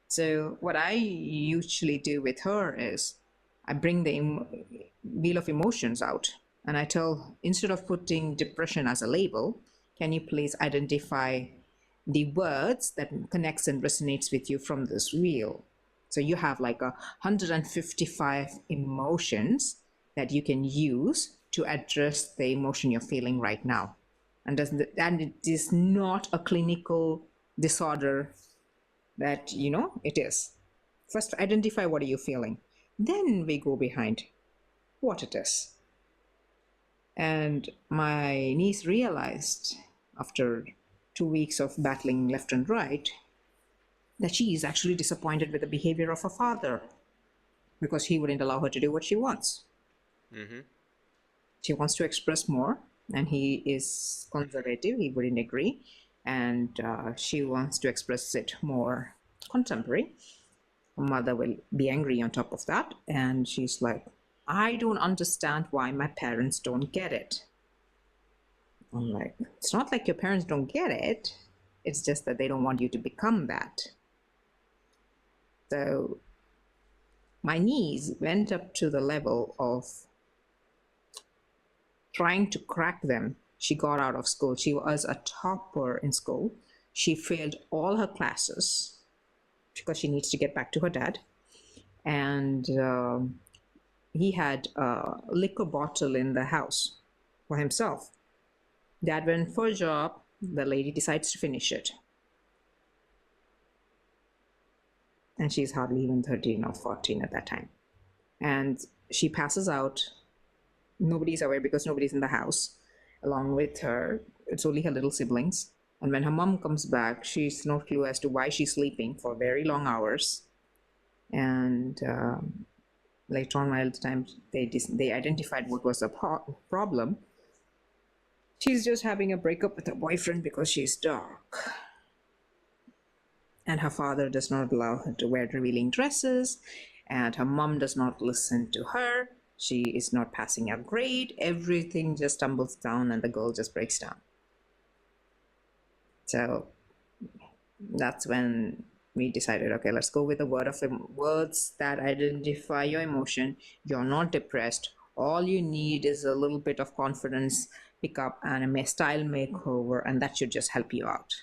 Speaker 6: So what I usually do with her is I bring the wheel of emotions out, and I tell, instead of putting depression as a label, can you please identify the words that connects and resonates with you from this wheel? So you have like 155 emotions that you can use to address the emotion you're feeling right now. And it is not a clinical disorder that, it is. First, identify what are you feeling. Then we go behind what it is. And my niece realized after 2 weeks of battling left and right that she is actually disappointed with the behavior of her father because he wouldn't allow her to do what she wants.
Speaker 3: Mm-hmm.
Speaker 6: She wants to express more, and he is conservative, he wouldn't agree, and she wants to express it more contemporary. Her mother will be angry on top of that, and she's like, I don't understand why my parents don't get it. I'm like, it's not like your parents don't get it, it's just that they don't want you to become that. So my niece went up to the level of trying to crack them. She got out of school. She was a topper in school. She failed all her classes because she needs to get back to her dad. And he had a liquor bottle in the house for himself. Dad went for a job. The lady decides to finish it. And she's hardly even 13 or 14 at that time. And she passes out. Nobody's aware because nobody's in the house along with her. It's only her little siblings. And when her mom comes back, she's no clue as to why she's sleeping for very long hours. And later on, by the time they identified what was the problem, she's just having a breakup with her boyfriend because she's dark. and her father does not allow her to wear revealing dresses, and her mom does not listen to her. She is not passing a grade. Everything just tumbles down and the girl just breaks down. So that's when we decided, okay, let's go with the words that identify your emotion. You're not depressed. All you need is a little bit of confidence pickup and a style makeover, and that should just help you out.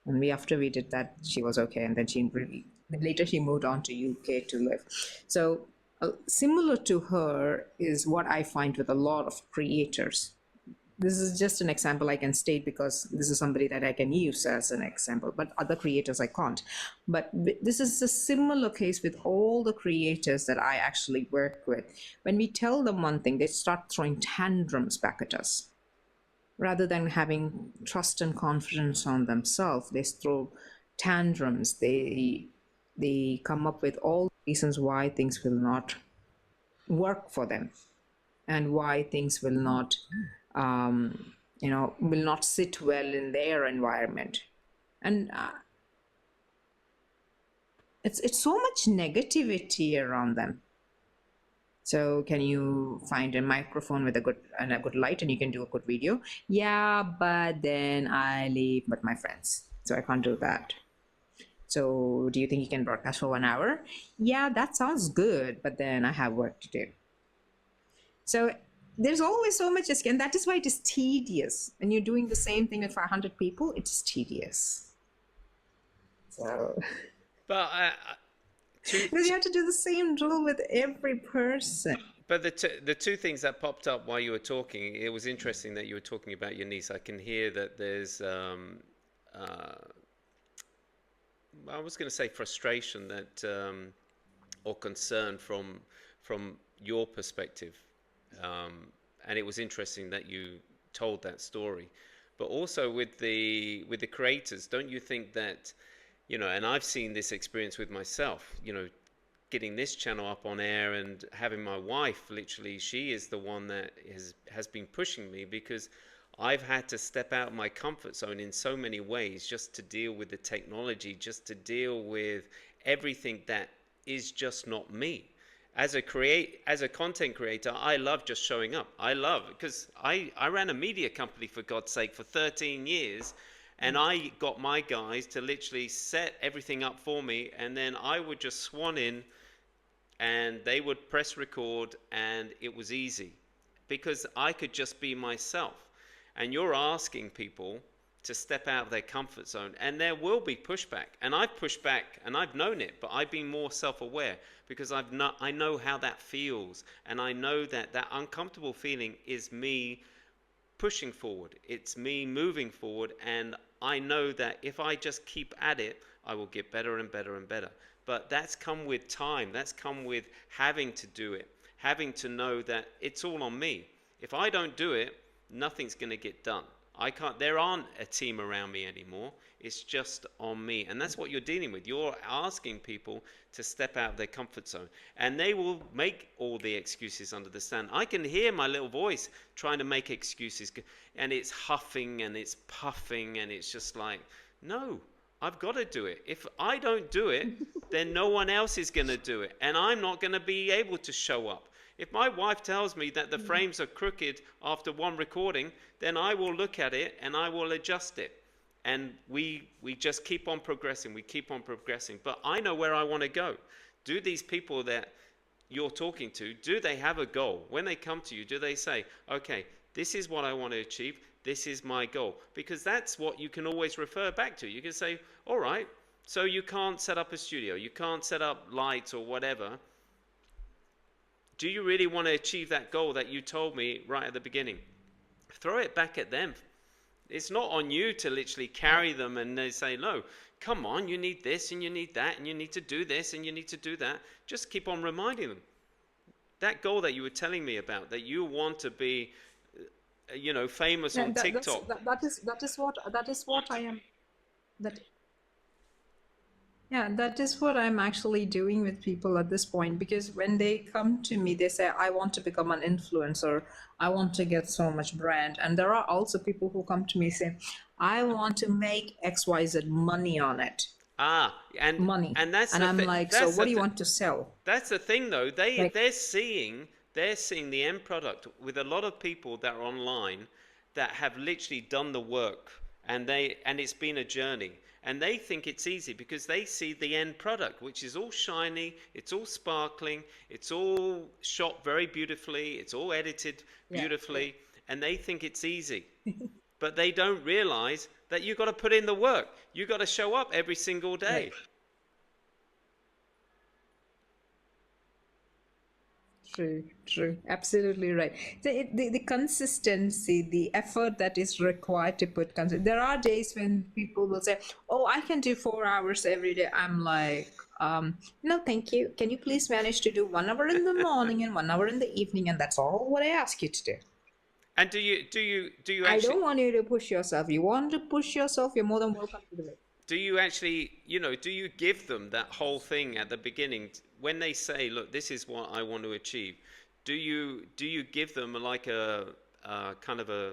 Speaker 6: And after we did that, she was okay, and then later she moved on to UK to live. So similar to her is what I find with a lot of creators. This is just an example I can state because this is somebody that I can use as an example, but other creators I can't. But this is a similar case with all the creators that I actually work with. When we tell them one thing, they start throwing tantrums back at us. Rather than having trust and confidence on themselves, they throw tantrums. They come up with all reasons why things will not work for them and why things will not will not sit well in their environment. And it's so much negativity around them. So can you find a microphone with a good light and you can do a good video? Yeah, but then I live with my friends, so I can't do that. So do you think you can broadcast for 1 hour? Yeah, that sounds good, but then I have work to do. So there's always so much, and that is why it is tedious. When you're doing the same thing with 500 people, it's tedious. So,
Speaker 3: But
Speaker 6: because you have to do the same drill with every person.
Speaker 3: But the two things that popped up while you were talking, it was interesting that you were talking about your niece. I can hear that there's, I was going to say frustration that, or concern from your perspective. And it was interesting that you told that story. But also with the creators, don't you think that, and I've seen this experience with myself, getting this channel up on air and having my wife, literally, she is the one that has been pushing me, because I've had to step out of my comfort zone in so many ways just to deal with the technology, just to deal with everything that is just not me. As a content creator, I love just showing up. I love, because I ran a media company, for God's sake, for 13 years, and I got my guys to literally set everything up for me, and then I would just swan in and they would press record, and it was easy because I could just be myself. And you're asking people to step out of their comfort zone, and there will be pushback, and I've pushed back and I've known it, but I've been more self-aware because I know how that feels, and I know that uncomfortable feeling is me pushing forward, it's me moving forward, and I know that if I just keep at it, I will get better and better and better. But that's come with time, that's come with having to do it, having to know that it's all on me. If I don't do it, nothing's going to get done. There aren't a team around me anymore. It's just on me. And that's what you're dealing with. You're asking people to step out of their comfort zone. And they will make all the excuses under the stand. I can hear my little voice trying to make excuses. And it's huffing and it's puffing. And it's just like, no, I've got to do it. If I don't do it, then no one else is going to do it. And I'm not going to be able to show up. If my wife tells me that the frames are crooked after one recording, then I will look at it and I will adjust it. And we just keep on progressing. We keep on progressing. But I know where I want to go. Do these people that you're talking to, do they have a goal? When they come to you, do they say, okay, this is what I want to achieve. This is my goal. Because that's what you can always refer back to. You can say, all right, so you can't set up a studio. You can't set up lights or whatever. Do you really want to achieve that goal that you told me right at the beginning? Throw it back at them. It's not on you to literally carry them and they say, no, come on, you need this and you need that and you need to do this and you need to do that. Just keep on reminding them. That goal that you were telling me about, that you want to be, famous on TikTok.
Speaker 6: That is what I am. Yeah, that is what I'm actually doing with people at this point, because when they come to me, they say, I want to become an influencer. I want to get so much brand. And there are also people who come to me saying, I want to make XYZ money on it.
Speaker 3: And
Speaker 6: money.
Speaker 3: that's
Speaker 6: And
Speaker 3: the
Speaker 6: I'm
Speaker 3: thing.
Speaker 6: like, so what do you want to sell?
Speaker 3: That's the thing, though.
Speaker 6: Like,
Speaker 3: They're seeing the end product with a lot of people that are online that have literally done the work, and it's been a journey, and they think it's easy because they see the end product, which is all shiny, it's all sparkling, it's all shot very beautifully, it's all edited
Speaker 6: yeah,
Speaker 3: beautifully, and they think it's easy. But they don't realize that you've got to put in the work. You've got to show up every single day.
Speaker 6: right. True, true, absolutely right. The consistency, the effort that is required to put there are days when people will say, "Oh, I can do 4 hours every day." I'm like, no, thank you. Can you please manage to do 1 hour in the morning and 1 hour in the evening, and that's all what I ask you to do.
Speaker 3: And do you
Speaker 6: I
Speaker 3: actually
Speaker 6: don't want you to push yourself. You want to push yourself, you're more than welcome to do it.
Speaker 3: do you actually, do you give them that whole thing at the beginning when they say, look, this is what I want to achieve? Do you give them like a kind of a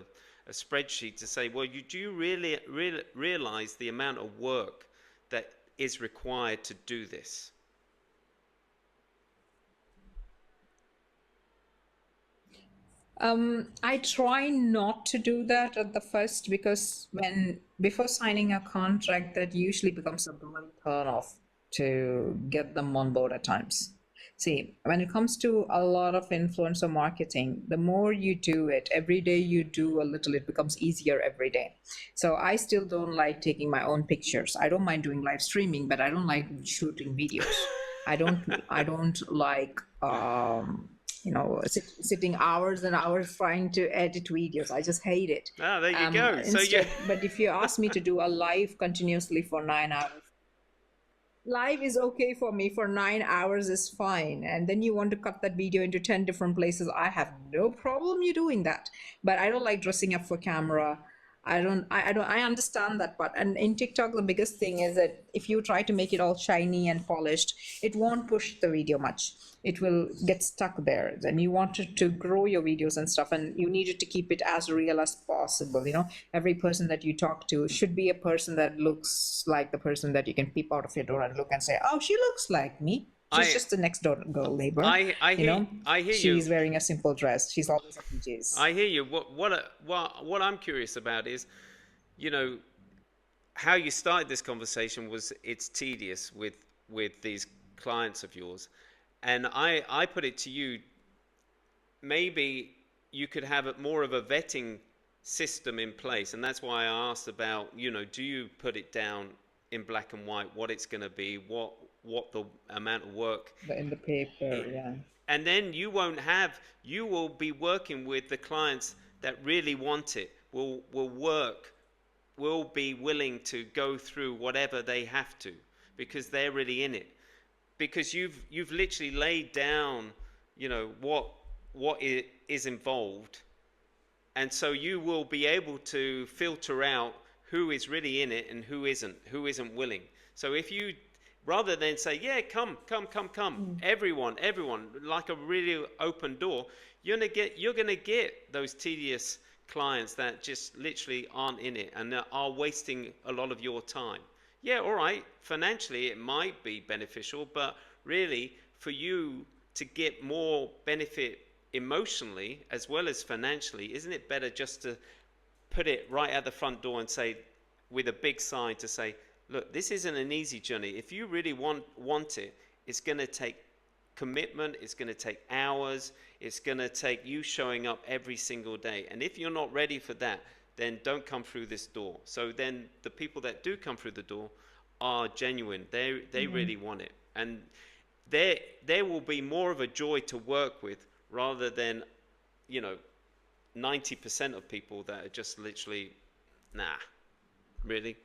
Speaker 3: spreadsheet to say, well, do you really realize the amount of work that is required to do this?
Speaker 6: I try not to do that at the first, because before signing a contract, that usually becomes a bloody turn off to get them on board at times. See, when it comes to a lot of influencer marketing, the more you do it, every day you do a little, it becomes easier every day. So I still don't like taking my own pictures. I don't mind doing live streaming, but I don't like shooting videos. I don't like sitting hours and hours trying to edit videos. I just hate it.
Speaker 3: Ah, there you go. So
Speaker 6: but if you ask me to do a live continuously for 9 hours, live is okay for me. For 9 hours is fine. And then you want to cut that video into 10 different places, I have no problem you doing that. But I don't like dressing up for camera. I understand that part. And in TikTok, the biggest thing is that if you try to make it all shiny and polished, it won't push the video much. It will get stuck there. Then you wanted to grow your videos and stuff, and you needed to keep it as real as possible. Every person that you talk to should be a person that looks like the person that you can peep out of your door and look and say, oh, she looks like me. She's just the next door girl neighbor.
Speaker 3: I hear you.
Speaker 6: She's wearing a simple dress. She's always at PJs.
Speaker 3: I hear you. What I'm curious about is, how you started this conversation was it's tedious with these clients of yours, and I put it to you. Maybe you could have more of a vetting system in place, and that's why I asked about, do you put it down in black and white what it's going to be, what the amount of work
Speaker 6: in the paper, yeah.
Speaker 3: And then you will be working with the clients that really want it, will be willing to go through whatever they have to, because they're really in it, because you've literally laid down what is involved, and so you will be able to filter out who is really in it and who isn't willing. So if you, rather than say, yeah, come, everyone, like a really open door, you're gonna get those tedious clients that just literally aren't in it and are wasting a lot of your time. Yeah, all right, financially it might be beneficial, but really for you to get more benefit emotionally as well as financially, isn't it better just to put it right at the front door and say, with a big sign to say, look, this isn't an easy journey. If you really want it, it's going to take commitment. It's going to take hours. It's going to take you showing up every single day. And if you're not ready for that, then don't come through this door. So then the people that do come through the door are genuine. They really want it. And there will be more of a joy to work with, rather than 90% of people that are just literally, nah, really.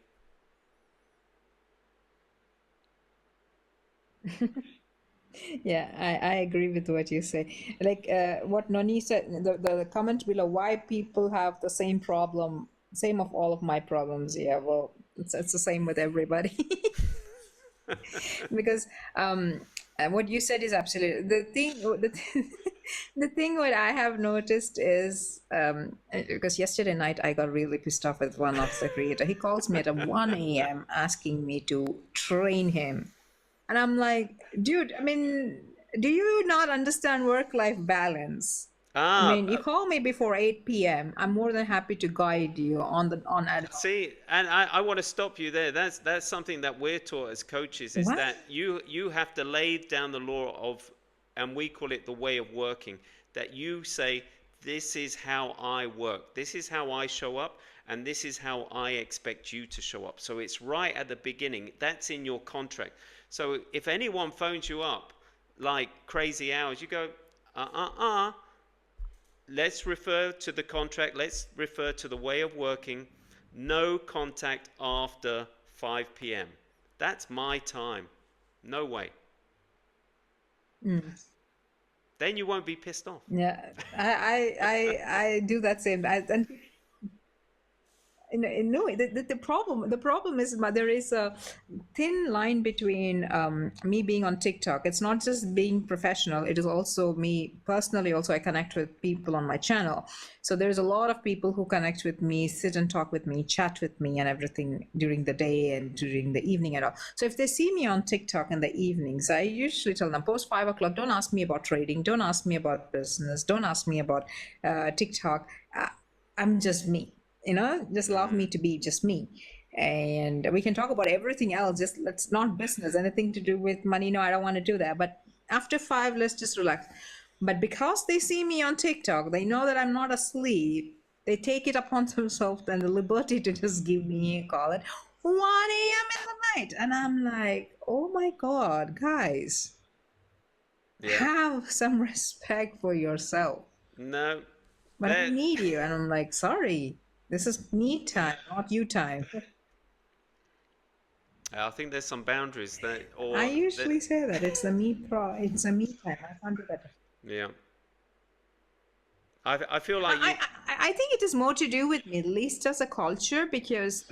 Speaker 6: Yeah, I agree with what you say. Like what Noni said, the comment below, why people have the same problem, same of all of my problems. Yeah, well, it's the same with everybody. Because what you said is absolutely the thing. The thing what I have noticed is because yesterday night I got really pissed off with one of the creator. He calls me at 1 a.m. asking me to train him. And I'm like, dude, I mean, do you not understand work-life balance? I
Speaker 3: Ah,
Speaker 6: mean, you call me before 8 p.m. I'm more than happy to guide you on ad hoc.
Speaker 3: see, and I want to stop you there. That's something that we're taught as coaches is
Speaker 6: What?
Speaker 3: that you have to lay down the law of, and we call it the way of working. That you say, this is how I work, this is how I show up, and this is how I expect you to show up. So it's right at the beginning. That's in your contract. So if anyone phones you up like crazy hours, you go, let's refer to the contract, let's refer to the way of working. No contact after 5 p.m. That's my time. No way. Then you won't be pissed off.
Speaker 6: Yeah, I do that same. And no, the problem is there is a thin line between me being on TikTok. It's not just being professional. It is also me personally. Also, I connect with people on my channel. So there's a lot of people who connect with me, sit and talk with me, chat with me, and everything during the day and during the evening and all. So if they see me on TikTok in the evenings, I usually tell them post 5 o'clock. Don't ask me about trading. Don't ask me about business. Don't ask me about TikTok. I'm just me. Just allow me to be just me. And we can talk about everything else. Just let's not business, anything to do with money. No, I don't want to do that. But after 5, let's just relax. But because they see me on TikTok, they know that I'm not asleep. They take it upon themselves and the liberty to just give me a call at 1 a.m. in the night. And I'm like, oh my God, guys, have some respect for yourself.
Speaker 3: No.
Speaker 6: But I need you. And I'm like, sorry. This is me time, not you time.
Speaker 3: I think there's some boundaries that, or
Speaker 6: I usually say that it's a me time. I can't do that.
Speaker 3: Yeah. I feel like
Speaker 6: I think it is more to do with Middle East as a culture because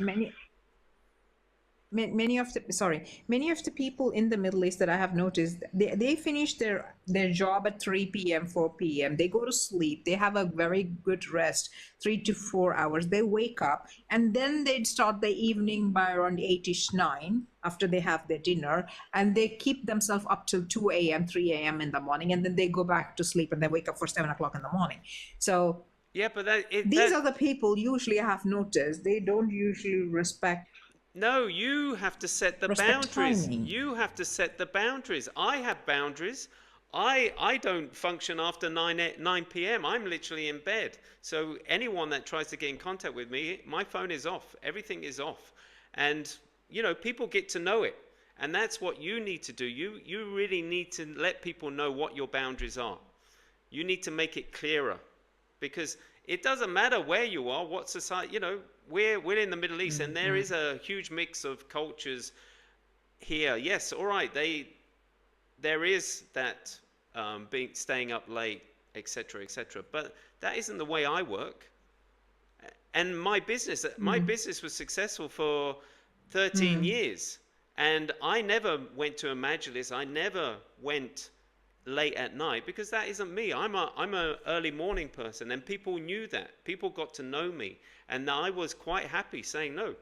Speaker 6: many of the people in the Middle East that I have noticed, they finish their job at 3 p.m., 4 p.m. They go to sleep. They have a very good rest, 3 to 4 hours. They wake up and then they'd start the evening by around 8ish, 9 after they have their dinner, and they keep themselves up till 2 a.m., 3 a.m. in the morning, and then they go back to sleep and they wake up for 7 o'clock in the morning. So
Speaker 3: yeah, but
Speaker 6: these are the people usually I have noticed. They don't usually respect.
Speaker 3: No, you have to set the boundaries. You have to set the boundaries. I have boundaries. I don't function after 9 p.m. I'm literally in bed. So anyone that tries to get in contact with me, my phone is off. Everything is off. And, people get to know it. And that's what you need to do. You really need to let people know what your boundaries are. You need to make it clearer. Because it doesn't matter where you are, what society, we're in the Middle East, and there is a huge mix of cultures here. Yes, all right, there is that staying up late, etc., etc. But that isn't the way I work. And my business was successful for 13 years, and I never went to a majlis. I never went late at night because that isn't me. I'm a early morning person, and people knew that. People got to know me, and I was quite happy saying no.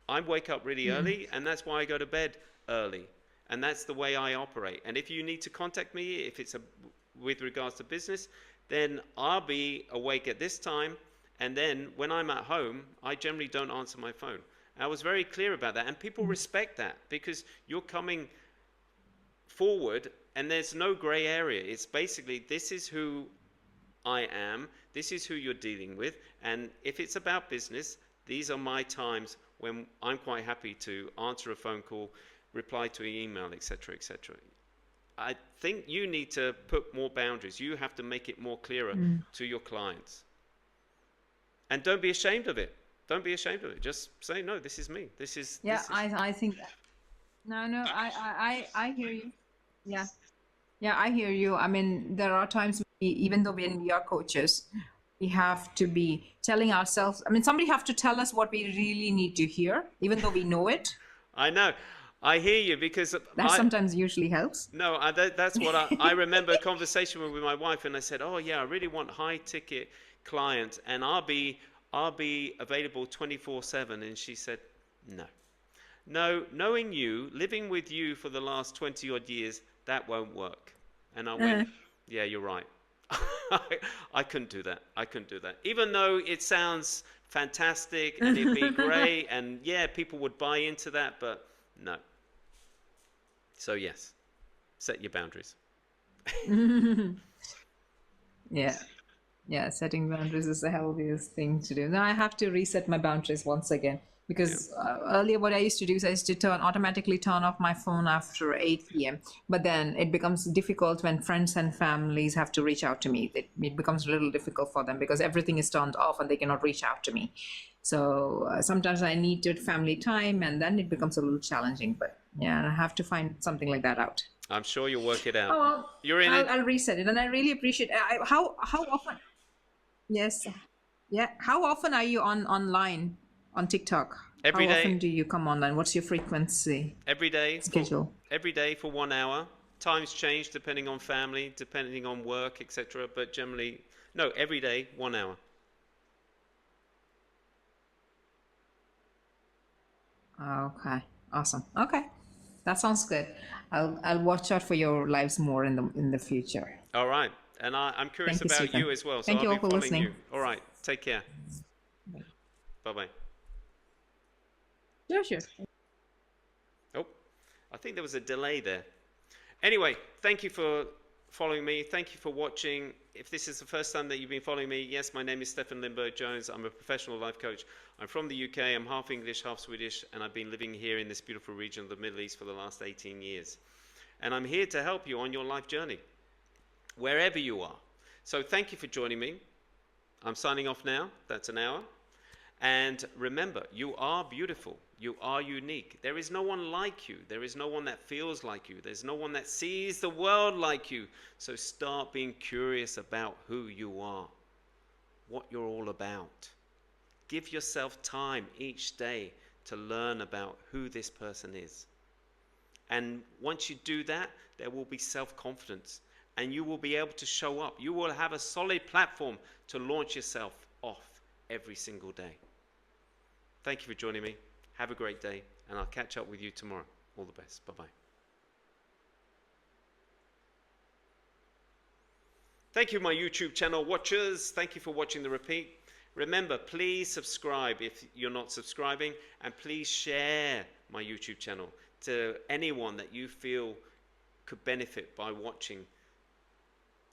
Speaker 3: I wake up really early, and that's why I go to bed early, and that's the way I operate. And if you need to contact me, if it's with regards to business, then I'll be awake at this time, and then when I'm at home, I generally don't answer my phone. And I was very clear about that, and people respect that because you're coming forward. And there's no gray area. It's basically, this is who I am. This is who you're dealing with. And if it's about business, these are my times when I'm quite happy to answer a phone call, reply to an email, etc., etc. I think you need to put more boundaries. You have to make it more clearer to your clients. And don't be ashamed of it. Don't be ashamed of it. Just say, no, this is me. This is...
Speaker 6: I think that. No, I hear you. Yeah, I hear you. I mean, there are times, even though when we are coaches, we have to be telling ourselves, somebody have to tell us what we really need to hear, even though we know it.
Speaker 3: I know. I hear you, because
Speaker 6: That sometimes usually helps.
Speaker 3: no, that's what I remember a conversation with my wife, and I said, oh yeah, I really want high ticket clients, and I'll be available 24/7. And she said, no. No, knowing you, living with you for the last 20 odd years, that won't work. And I went, yeah, you're right. I couldn't do that. I couldn't do that. Even though it sounds fantastic and it'd be great, and yeah, people would buy into that, but no. So yes, set your boundaries.
Speaker 6: Yeah. Yeah, setting boundaries is the healthiest thing to do. Now I have to reset my boundaries once again, because earlier what I used to do is I used to automatically turn off my phone after 8 p.m. But then it becomes difficult when friends and families have to reach out to me. It becomes a little difficult for them because everything is turned off and they cannot reach out to me. So sometimes I needed family time, and then it becomes a little challenging. But yeah, I have to find something like that out.
Speaker 3: I'm sure you'll work it out.
Speaker 6: Oh, well,
Speaker 3: You're in it.
Speaker 6: I'll reset it, and I really appreciate how often. Yes. Yeah. How often are you online on TikTok?
Speaker 3: Every
Speaker 6: How
Speaker 3: day.
Speaker 6: often do you come online? What's your frequency
Speaker 3: Every day.
Speaker 6: schedule?
Speaker 3: Every day for 1 hour. Times change depending on family, depending on work, etc. But generally, no, every day, 1 hour.
Speaker 6: Okay. Awesome. Okay. That sounds good. I'll watch out for your lives more in the future.
Speaker 3: All right. And I'm curious
Speaker 6: Thank you,
Speaker 3: about
Speaker 6: Stefan.
Speaker 3: you as well. So
Speaker 6: Thank you
Speaker 3: I'll
Speaker 6: all
Speaker 3: be
Speaker 6: for
Speaker 3: following
Speaker 6: listening.
Speaker 3: you. All right. Take care. Bye-bye.
Speaker 6: Sure.
Speaker 3: Oh, I think there was a delay there. Anyway, thank you for following me. Thank you for watching. If this is the first time that you've been following me, yes, my name is Stefan Lindberg-Jones. I'm a professional life coach. I'm from the UK. I'm half English, half Swedish, and I've been living here in this beautiful region of the Middle East for the last 18 years. And I'm here to help you on your life journey, wherever you are. So thank you for joining me. I'm signing off now. That's an hour. And remember, you are beautiful. You are unique. There is no one like you. There is no one that feels like you. There's no one that sees the world like you. So start being curious about who you are, what you're all about. Give yourself time each day to learn about who this person is. And once you do that, there will be self-confidence, and you will be able to show up. You will have a solid platform to launch yourself off every single day. Thank you for joining me. Have a great day, and I'll catch up with you tomorrow. All the best. Bye-bye. Thank you, my YouTube channel watchers. Thank you for watching the repeat. Remember, please subscribe if you're not subscribing, and please share my YouTube channel to anyone that you feel could benefit by watching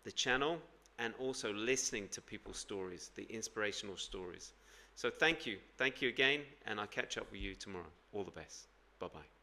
Speaker 3: the channel and also listening to people's stories, the inspirational stories. So thank you again, and I'll catch up with you tomorrow. All the best. Bye-bye.